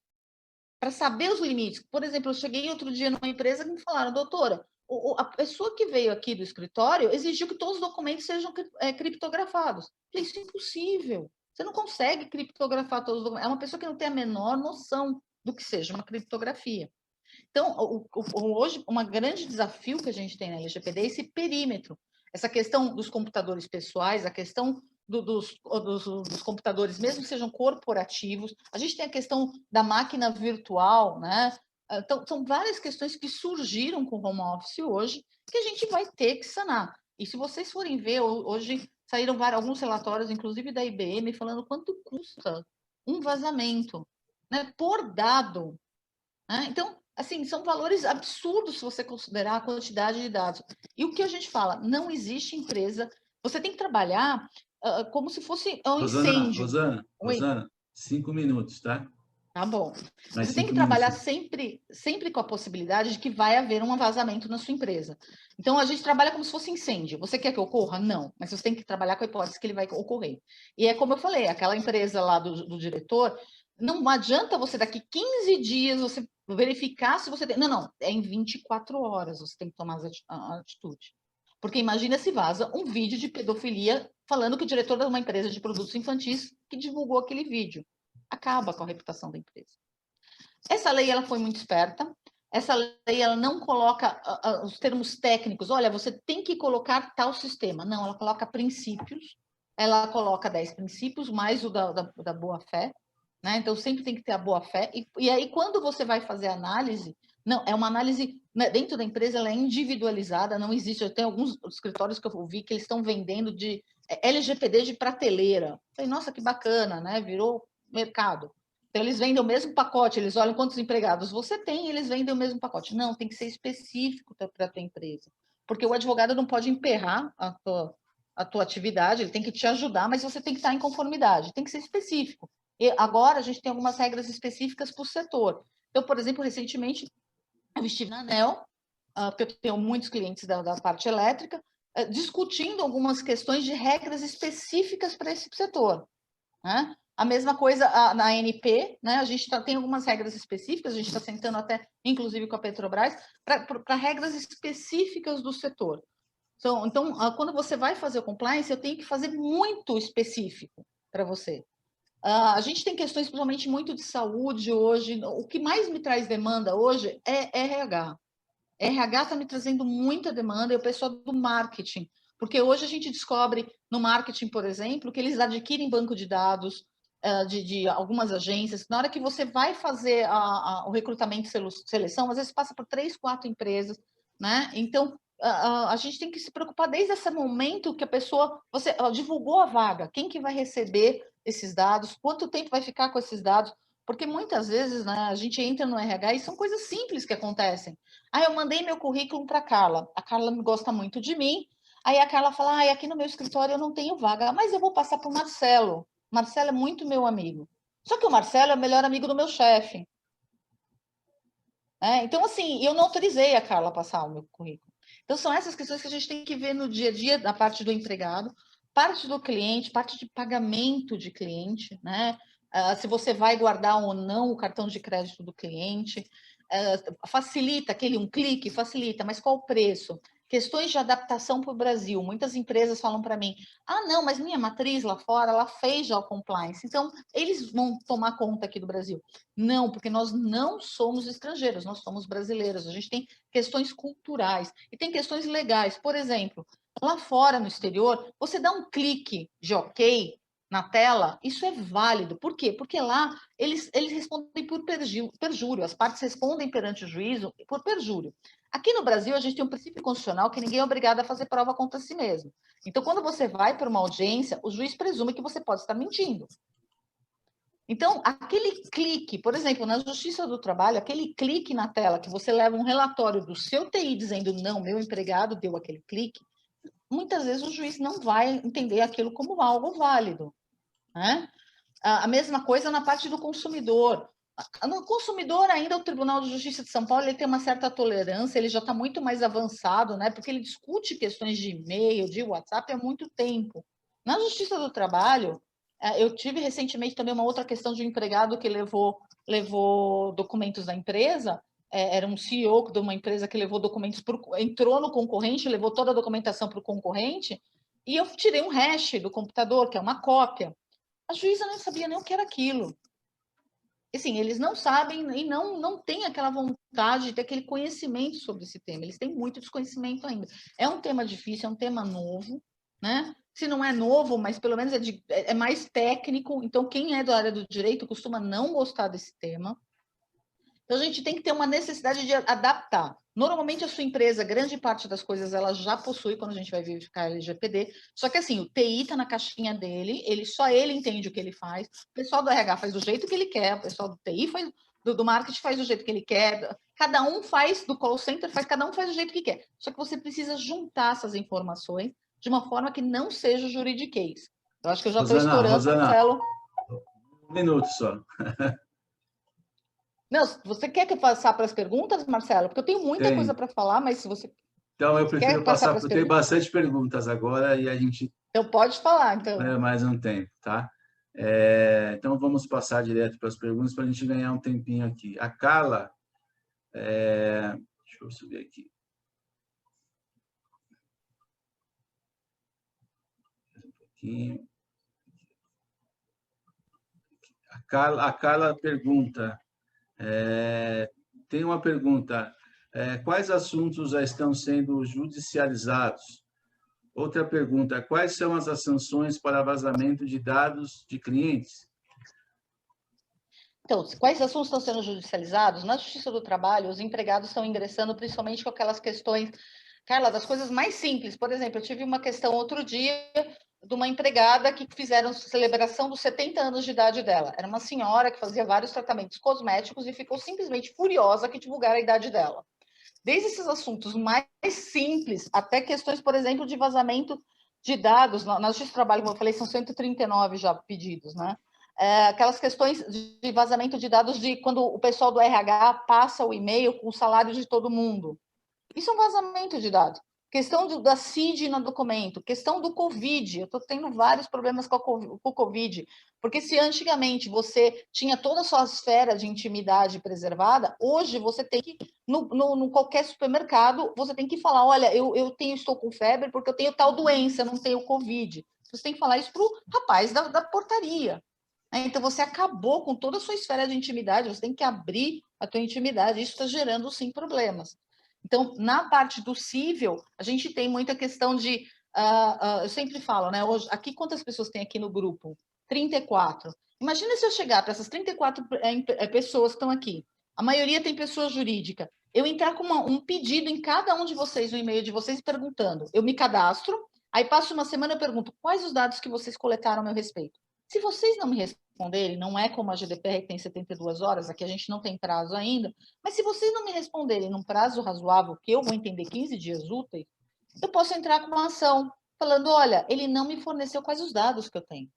Speaker 6: para saber os limites. Por exemplo, eu cheguei outro dia numa empresa que me falaram: doutora, a pessoa que veio aqui do escritório exigiu que todos os documentos sejam criptografados. Eu falei: isso é impossível. Você não consegue criptografar todos os documentos. É uma pessoa que não tem a menor noção do que seja uma criptografia. Então, hoje, um grande desafio que a gente tem na LGPD é esse perímetro, essa questão dos computadores pessoais, a questão dos computadores, mesmo que sejam corporativos. A gente tem a questão da máquina virtual, né? Então, são várias questões que surgiram com o home office hoje que a gente vai ter que sanar. E se vocês forem ver, hoje saíram alguns relatórios, inclusive da IBM, falando quanto custa um vazamento, né, por dado. Né? Então, assim, são valores absurdos se você considerar a quantidade de dados. E o que a gente fala? Não existe empresa. Você tem que trabalhar como se fosse um incêndio.
Speaker 2: Rosana, 5 minutos, tá?
Speaker 6: Tá bom.
Speaker 2: Mas
Speaker 6: você tem que trabalhar sempre com a possibilidade de que vai haver um vazamento na sua empresa. Então, a gente trabalha como se fosse incêndio. Você quer que ocorra? Não. Mas você tem que trabalhar com a hipótese que ele vai ocorrer. E é como eu falei, aquela empresa lá do diretor, não adianta você, daqui 15 dias, você verificar se você tem... Não. É em 24 horas você tem que tomar a atitude. Porque imagina se vaza um vídeo de pedofilia falando que o diretor de uma empresa de produtos infantis que divulgou aquele vídeo. Acaba com a reputação da empresa. Essa lei ela foi muito esperta. Essa lei ela não coloca os termos técnicos. Olha, você tem que colocar tal sistema. Não, ela coloca princípios. Ela coloca 10 princípios, mais o da boa-fé. Né? Então, sempre tem que ter a boa-fé. E aí, quando você vai fazer a análise, não, é uma análise, né, dentro da empresa, ela é individualizada, não existe. Eu tenho alguns escritórios que eu vi que eles estão vendendo de LGPD de prateleira. Falei, nossa, que bacana, né? Virou mercado. Então, eles vendem o mesmo pacote, eles olham quantos empregados você tem e eles vendem o mesmo pacote. Não, tem que ser específico para a tua empresa. Porque o advogado não pode emperrar a tua atividade, ele tem que te ajudar, mas você tem que estar em conformidade, tem que ser específico. E agora, a gente tem algumas regras específicas para o setor. Então, por exemplo, recentemente, eu estive na ANEEL, porque eu tenho muitos clientes da parte elétrica, discutindo algumas questões de regras específicas para esse setor. Né? A mesma coisa na ANP, né? A gente tem algumas regras específicas, a gente está sentando até, inclusive, com a Petrobras, para regras específicas do setor. Então, quando você vai fazer o compliance, eu tenho que fazer muito específico para você. A gente tem questões, principalmente, muito de saúde hoje. O que mais me traz demanda hoje é RH. RH está me trazendo muita demanda, e o pessoal do marketing, Porque hoje a gente descobre no marketing, por exemplo, que eles adquirem banco de dados de algumas agências. Na hora que você vai fazer o recrutamento e seleção, às vezes passa por 3, 4 empresas, né? Então, a gente tem que se preocupar desde esse momento que a pessoa... Você divulgou a vaga, quem que vai receber esses dados, quanto tempo vai ficar com esses dados, porque muitas vezes, né, a gente entra no RH e são coisas simples que acontecem. Eu mandei meu currículo para a Carla gosta muito de mim, aí a Carla fala, aqui no meu escritório eu não tenho vaga, mas eu vou passar para o Marcelo. Marcelo é muito meu amigo. Só que o Marcelo é o melhor amigo do meu chefe. Então, assim, eu não autorizei a Carla a passar o meu currículo. Então, são essas questões que a gente tem que ver no dia a dia, da parte do empregado, parte do cliente, parte de pagamento de cliente, né? Se você vai guardar ou não o cartão de crédito do cliente. Facilita, um clique, facilita, mas qual o preço? Questões de adaptação para o Brasil. Muitas empresas falam para mim, não, mas minha matriz lá fora, ela fez já o compliance, então eles vão tomar conta aqui do Brasil. Não, porque nós não somos estrangeiros, nós somos brasileiros, a gente tem questões culturais e tem questões legais. Por exemplo, lá fora, no exterior, você dá um clique de OK na tela, isso é válido. Por quê? Porque lá eles respondem por perjúrio, as partes respondem perante o juízo por perjúrio. Aqui no Brasil, a gente tem um princípio constitucional que ninguém é obrigado a fazer prova contra si mesmo. Então, quando você vai para uma audiência, o juiz presume que você pode estar mentindo. Então, aquele clique, por exemplo, na Justiça do Trabalho, aquele clique na tela que você leva um relatório do seu TI dizendo, não, meu empregado deu aquele clique, muitas vezes o juiz não vai entender aquilo como algo válido, né? A mesma coisa na parte do consumidor. No consumidor, ainda o Tribunal de Justiça de São Paulo ele tem uma certa tolerância, ele já está muito mais avançado, né? Porque ele discute questões de e-mail, de WhatsApp há muito tempo. Na Justiça do Trabalho, eu tive recentemente também uma outra questão de um empregado que levou documentos da empresa, era um CEO de uma empresa que levou documentos, entrou no concorrente, levou toda a documentação para o concorrente, e eu tirei um hash do computador, que é uma cópia. A juíza não sabia nem o que era aquilo. Assim, eles não sabem e não têm aquela vontade de ter aquele conhecimento sobre esse tema. Eles têm muito desconhecimento ainda. É um tema difícil, é um tema novo, né? Se não é novo, mas pelo menos é mais técnico. Então, quem é da área do direito costuma não gostar desse tema. Então, a gente tem que ter uma necessidade de adaptar. Normalmente, a sua empresa, grande parte das coisas, ela já possui quando a gente vai verificar a LGPD. Só que, assim, o TI está na caixinha dele, só ele entende o que ele faz. O pessoal do RH faz do jeito que ele quer, o pessoal do TI faz, do marketing faz do jeito que ele quer. Cada um faz, do call center cada um faz do jeito que quer. Só que você precisa juntar essas informações de uma forma que não seja juridiquês. Eu acho que eu já estou estourando, Marcelo.
Speaker 2: Um minuto só.
Speaker 6: Não, você quer que eu passar para as perguntas, Marcelo? Porque eu tenho muita coisa para falar, mas se você...
Speaker 2: Então, eu prefiro passar, porque eu tenho bastante perguntas agora e a gente...
Speaker 6: Então, pode falar, então.
Speaker 2: Mais um tempo, tá? Então, vamos passar direto para as perguntas para a gente ganhar um tempinho aqui. A Carla... deixa eu subir aqui. Um pouquinho. A Carla pergunta... tem uma pergunta, quais assuntos já estão sendo judicializados? Outra pergunta, quais são as sanções para vazamento de dados de clientes?
Speaker 6: Então, quais assuntos estão sendo judicializados? Na Justiça do Trabalho, os empregados estão ingressando principalmente com aquelas questões, Carla, das coisas mais simples. Por exemplo, eu tive uma questão outro dia de uma empregada que fizeram celebração dos 70 anos de idade dela. Era uma senhora que fazia vários tratamentos cosméticos e ficou simplesmente furiosa que divulgaram a idade dela. Desde esses assuntos mais simples até questões, por exemplo, de vazamento de dados. Na Justiça do Trabalho, como eu falei, são 139 já pedidos, né? Aquelas questões de vazamento de dados de quando o pessoal do RH passa o e-mail com o salário de todo mundo. Isso é um vazamento de dados. Questão da CID no documento, questão do Covid. Eu estou tendo vários problemas com o Covid, porque se antigamente você tinha toda a sua esfera de intimidade preservada, hoje você tem que, no qualquer supermercado, você tem que falar, olha, estou com febre porque eu tenho tal doença, não tenho Covid. Você tem que falar isso para o rapaz da portaria. Então, você acabou com toda a sua esfera de intimidade, você tem que abrir a tua intimidade, isso está gerando, sim, problemas. Então, na parte do cível, a gente tem muita questão de eu sempre falo, né? Hoje, aqui, quantas pessoas tem aqui no grupo? 34. Imagina se eu chegar para essas 34 pessoas que estão aqui. A maioria tem pessoa jurídica. Eu entrar com um pedido em cada um de vocês, no e-mail de vocês, perguntando. Eu me cadastro, aí passo uma semana e pergunto quais os dados que vocês coletaram a meu respeito. Se vocês não me responderem, não é como a GDPR que tem 72 horas, aqui a gente não tem prazo ainda, mas se vocês não me responderem num prazo razoável, que eu vou entender 15 dias úteis, eu posso entrar com uma ação falando, olha, ele não me forneceu quais os dados que eu tenho.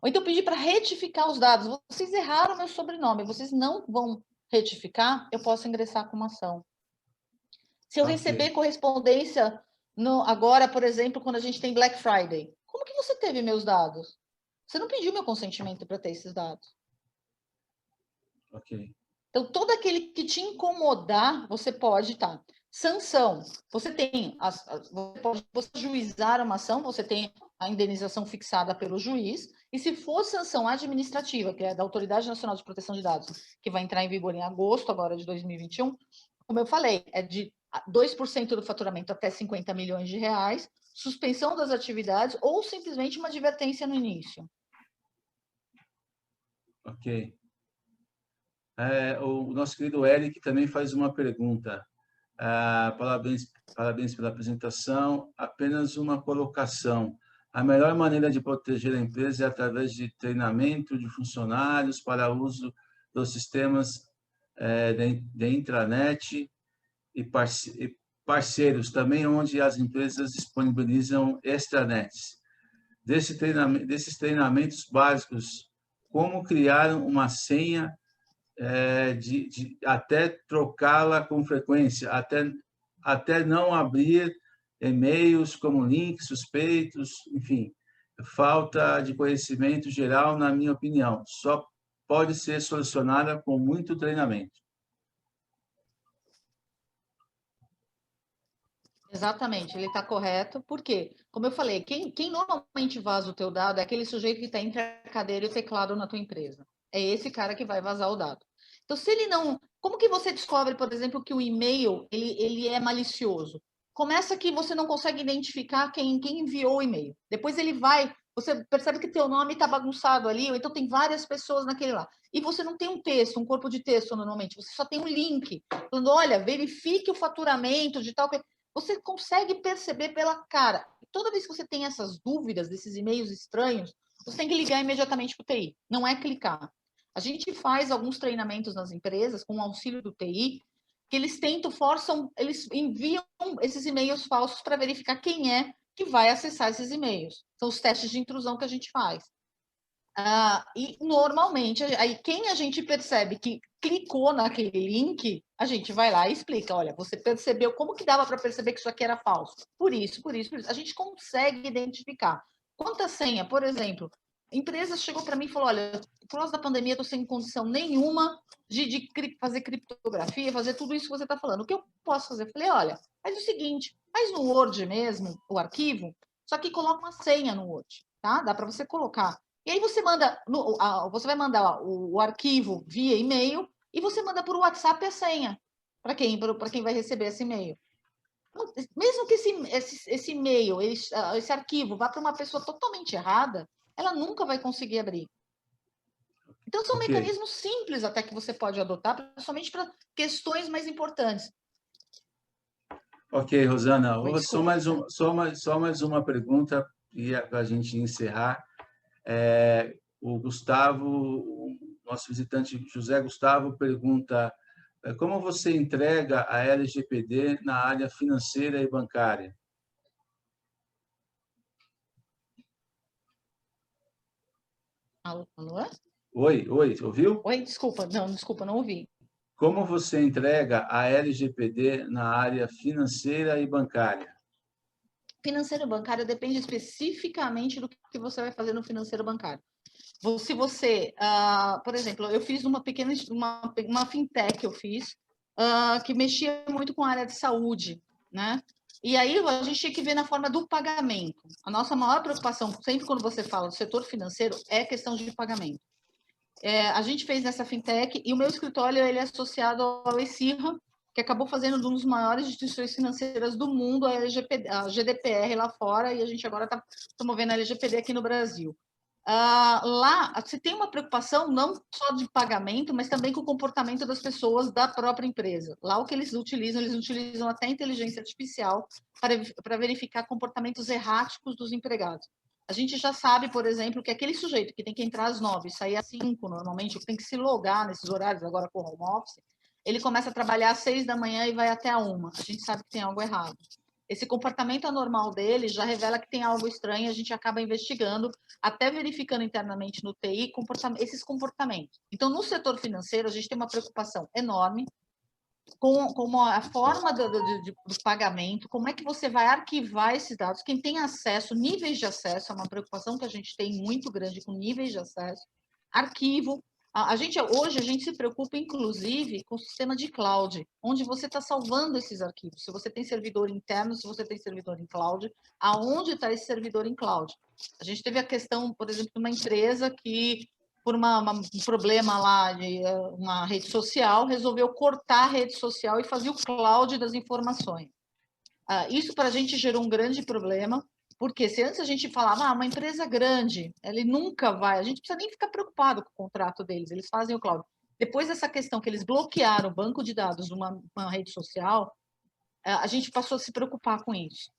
Speaker 6: Ou então pedir para retificar os dados. Vocês erraram meu sobrenome, vocês não vão retificar, eu posso ingressar com uma ação. Se eu receber correspondência agora, por exemplo, quando a gente tem Black Friday, como que você teve meus dados? Você não pediu meu consentimento para ter esses dados.
Speaker 2: Ok.
Speaker 6: Então, todo aquele que te incomodar, você pode estar. Sanção. Você tem, você pode juizar uma ação, você tem a indenização fixada pelo juiz, e se for sanção administrativa, que é da Autoridade Nacional de Proteção de Dados, que vai entrar em vigor em agosto agora de 2021, como eu falei, é de 2% do faturamento até 50 milhões de reais, suspensão das atividades ou simplesmente uma advertência no início.
Speaker 2: Ok. O nosso querido Eric também faz uma pergunta. Parabéns pela apresentação. Apenas uma colocação. A melhor maneira de proteger a empresa é através de treinamento de funcionários para uso dos sistemas de intranet e parceiros também, onde as empresas disponibilizam extranets. Desses treinamentos básicos, como criar uma senha até trocá-la com frequência, até não abrir e-mails como links suspeitos, enfim, falta de conhecimento geral, na minha opinião, só pode ser solucionada com muito treinamento.
Speaker 6: Exatamente, ele está correto, porque, como eu falei, quem normalmente vaza o teu dado é aquele sujeito que está entre a cadeira e o teclado na tua empresa. É esse cara que vai vazar o dado. Então, se ele não... Como que você descobre, por exemplo, que o e-mail ele é malicioso? Começa que você não consegue identificar quem enviou o e-mail. Depois ele vai... Você percebe que teu nome está bagunçado ali, ou então tem várias pessoas naquele lá. E você não tem um texto, um corpo de texto normalmente. Você só tem um link, falando, olha, verifique o faturamento de tal... Você consegue perceber pela cara. Toda vez que você tem essas dúvidas, desses e-mails estranhos, você tem que ligar imediatamente para o TI. Não é clicar. A gente faz alguns treinamentos nas empresas, com o auxílio do TI, que eles eles enviam esses e-mails falsos para verificar quem é que vai acessar esses e-mails. São os testes de intrusão que a gente faz. E, normalmente, aí quem a gente percebe que clicou naquele link, a gente vai lá e explica, olha, você percebeu, como que dava para perceber que isso aqui era falso? Por isso. A gente consegue identificar. Quanto senha, por exemplo, a empresa chegou para mim e falou, olha, por causa da pandemia, estou sem condição nenhuma de fazer criptografia, fazer tudo isso que você está falando. O que eu posso fazer? Eu falei, olha, faz o seguinte, faz no Word mesmo, o arquivo, só que coloca uma senha no Word, tá? Dá para você colocar. E aí você vai mandar o arquivo via e-mail e você manda por WhatsApp a senha para quem vai receber esse e-mail. Mesmo que esse e-mail, esse arquivo vá para uma pessoa totalmente errada, ela nunca vai conseguir abrir. Então, são mecanismos simples até que você pode adotar, principalmente para questões mais importantes.
Speaker 2: Ok, Rosana, só mais uma pergunta para a gente encerrar. O Gustavo, o nosso visitante José Gustavo, pergunta como você entrega a LGPD na área financeira e bancária?
Speaker 6: Alô?
Speaker 2: Oi, ouviu?
Speaker 6: Oi, desculpa, não ouvi.
Speaker 2: Como você entrega a LGPD na área financeira e bancária?
Speaker 6: Financeiro bancário depende especificamente do que você vai fazer no financeiro bancário. Se você, por exemplo, eu fiz uma fintech, que mexia muito com a área de saúde, né? E aí a gente tinha que ver na forma do pagamento. A nossa maior preocupação, sempre quando você fala do setor financeiro, é a questão de pagamento. A gente fez nessa fintech e o meu escritório ele é associado ao ESIRA, que acabou fazendo um dos maiores instituições financeiras do mundo, a GDPR lá fora, e a gente agora está promovendo a LGPD aqui no Brasil. Lá, você tem uma preocupação não só de pagamento, mas também com o comportamento das pessoas da própria empresa. Lá, o que eles utilizam até inteligência artificial para verificar comportamentos erráticos dos empregados. A gente já sabe, por exemplo, que aquele sujeito que tem que entrar às 9 e sair às 5, normalmente, que tem que se logar nesses horários, agora com home office, ele começa a trabalhar às 6 da manhã e vai até a 1. A gente sabe que tem algo errado. Esse comportamento anormal dele já revela que tem algo estranho e a gente acaba investigando, até verificando internamente no TI esses comportamentos. Então, no setor financeiro, a gente tem uma preocupação enorme com a forma do pagamento, como é que você vai arquivar esses dados, quem tem acesso, níveis de acesso, é uma preocupação que a gente tem muito grande com níveis de acesso, arquivo. Hoje a gente se preocupa, inclusive, com o sistema de cloud, onde você está salvando esses arquivos. Se você tem servidor interno, se você tem servidor em cloud, aonde está esse servidor em cloud? A gente teve a questão, por exemplo, de uma empresa que, por um problema lá de uma rede social, resolveu cortar a rede social e fazer o cloud das informações. Isso para a gente gerou um grande problema, porque se antes a gente falava, uma empresa grande, ele nunca vai, a gente não precisa nem ficar preocupado com o contrato deles, eles fazem o cloud. Depois dessa questão que eles bloquearam o banco de dados de uma rede social, a gente passou a se preocupar com isso.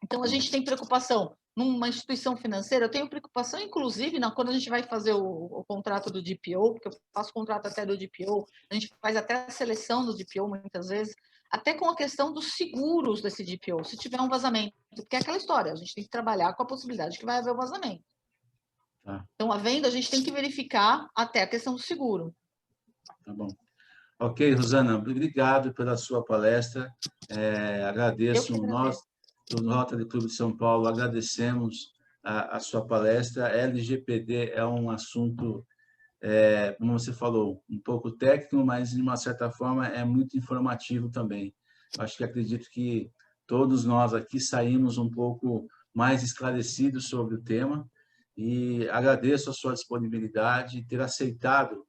Speaker 6: Então, a gente tem preocupação numa instituição financeira, eu tenho preocupação, inclusive, quando a gente vai fazer o contrato do DPO, porque eu faço contrato até do DPO, a gente faz até a seleção do DPO, muitas vezes, até com a questão dos seguros desse DPO, se tiver um vazamento, porque é aquela história, a gente tem que trabalhar com a possibilidade de que vai haver o vazamento. Então, a gente tem que verificar até a questão do seguro.
Speaker 2: Tá bom. Ok, Rosana, obrigado pela sua palestra. Agradeço, nós, do Rotary Clube de São Paulo, agradecemos a sua palestra. LGPD é um assunto, como você falou, um pouco técnico, mas, de uma certa forma, é muito informativo também. Acredito que todos nós aqui saímos um pouco mais esclarecidos sobre o tema e agradeço a sua disponibilidade e ter aceitado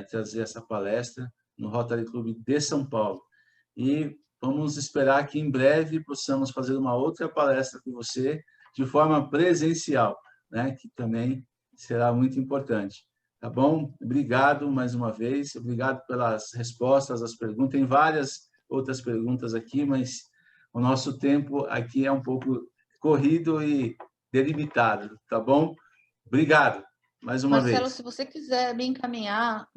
Speaker 2: trazer essa palestra no Rotary Clube de São Paulo. E vamos esperar que em breve possamos fazer uma outra palestra com você de forma presencial, que também será muito importante. Tá bom? Obrigado mais uma vez, obrigado pelas respostas às perguntas. Tem várias outras perguntas aqui, mas o nosso tempo aqui é um pouco corrido e delimitado, tá bom? Obrigado mais uma vez.
Speaker 6: Marcelo, se você quiser me encaminhar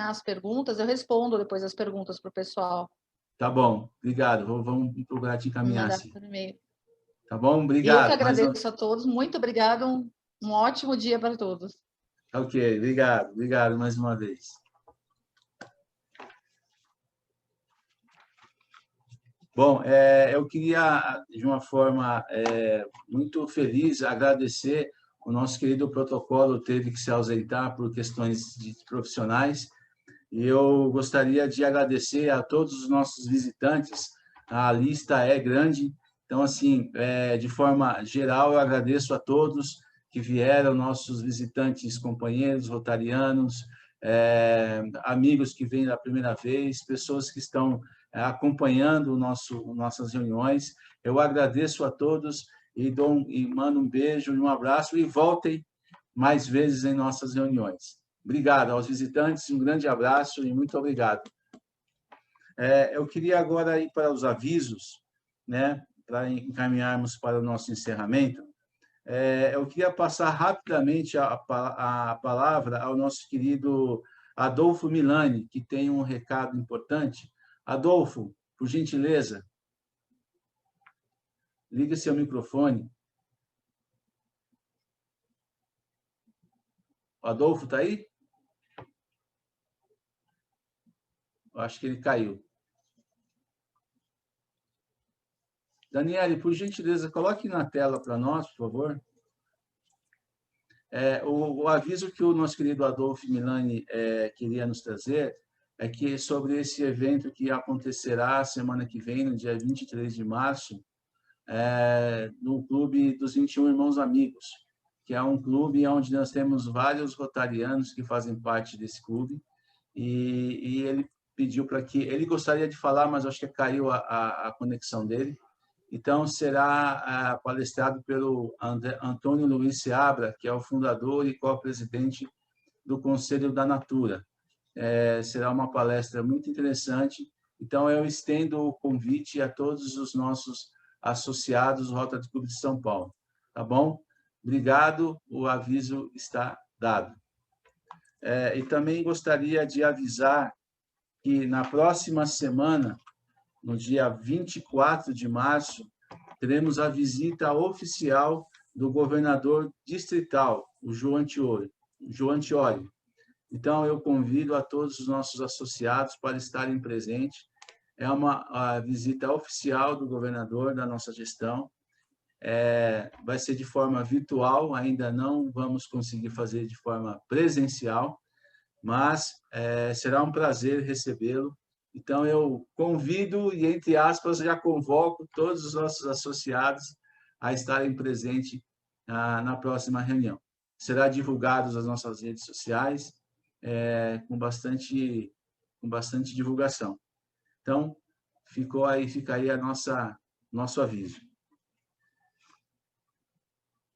Speaker 6: as perguntas, eu respondo depois as perguntas para o pessoal.
Speaker 2: Tá bom, obrigado. Vamos procurar te encaminhar.
Speaker 6: Mandar por e-mail.
Speaker 2: Tá bom? Obrigado.
Speaker 6: Eu que agradeço a todos. Muito obrigado. Um ótimo dia para todos.
Speaker 2: Ok, obrigado. Obrigado mais uma vez. Bom, eu queria, de uma forma muito feliz, agradecer. O nosso querido protocolo teve que se ausentar por questões profissionais. E eu gostaria de agradecer a todos os nossos visitantes. A lista é grande. Então, assim, de forma geral, eu agradeço a todos que vieram, nossos visitantes, companheiros rotarianos, amigos que vêm da primeira vez, pessoas que estão acompanhando nossas reuniões. Eu agradeço a todos e mando um beijo e um abraço e voltem mais vezes em nossas reuniões. Obrigado aos visitantes, um grande abraço e muito obrigado. Eu queria agora ir para os avisos, para encaminharmos para o nosso encerramento. Eu queria passar rapidamente a palavra ao nosso querido Adolfo Milani, que tem um recado importante. Adolfo, por gentileza, ligue seu microfone. O Adolfo está aí? Eu acho que ele caiu. Daniele, por gentileza, coloque na tela para nós, por favor. O aviso que o nosso querido Adolfo Milani queria nos trazer é que sobre esse evento que acontecerá semana que vem, no dia 23 de março, no Clube dos 21 Irmãos Amigos, que é um clube onde nós temos vários rotarianos que fazem parte desse clube, e ele pediu para que... Ele gostaria de falar, mas acho que caiu a conexão dele. Então, será palestrado pelo Antônio Luiz Seabra, que é o fundador e co-presidente do Conselho da Natura. Será uma palestra muito interessante. Então, eu estendo o convite a todos os nossos associados do Rotary Clube de São Paulo. Tá bom? Obrigado, o aviso está dado. E também gostaria de avisar que na próxima semana, no dia 24 de março, teremos a visita oficial do governador distrital, o João Antiori. Então, eu convido a todos os nossos associados para estarem presentes. É uma visita oficial do governador da nossa gestão. Vai ser de forma virtual, ainda não vamos conseguir fazer de forma presencial, mas será um prazer recebê-lo. Então, eu convido e, entre aspas, já convoco todos os nossos associados a estarem presentes na próxima reunião. Será divulgado nas nossas redes sociais, com bastante divulgação. Então, fica aí nosso aviso.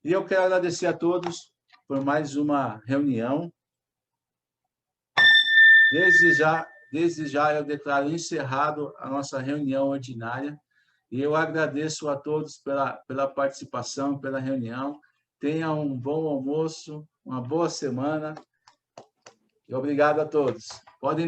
Speaker 2: E eu quero agradecer a todos por mais uma reunião. Desde já eu declaro encerrado a nossa reunião ordinária e eu agradeço a todos pela participação, pela reunião. Tenham um bom almoço, uma boa semana e obrigado a todos. Podem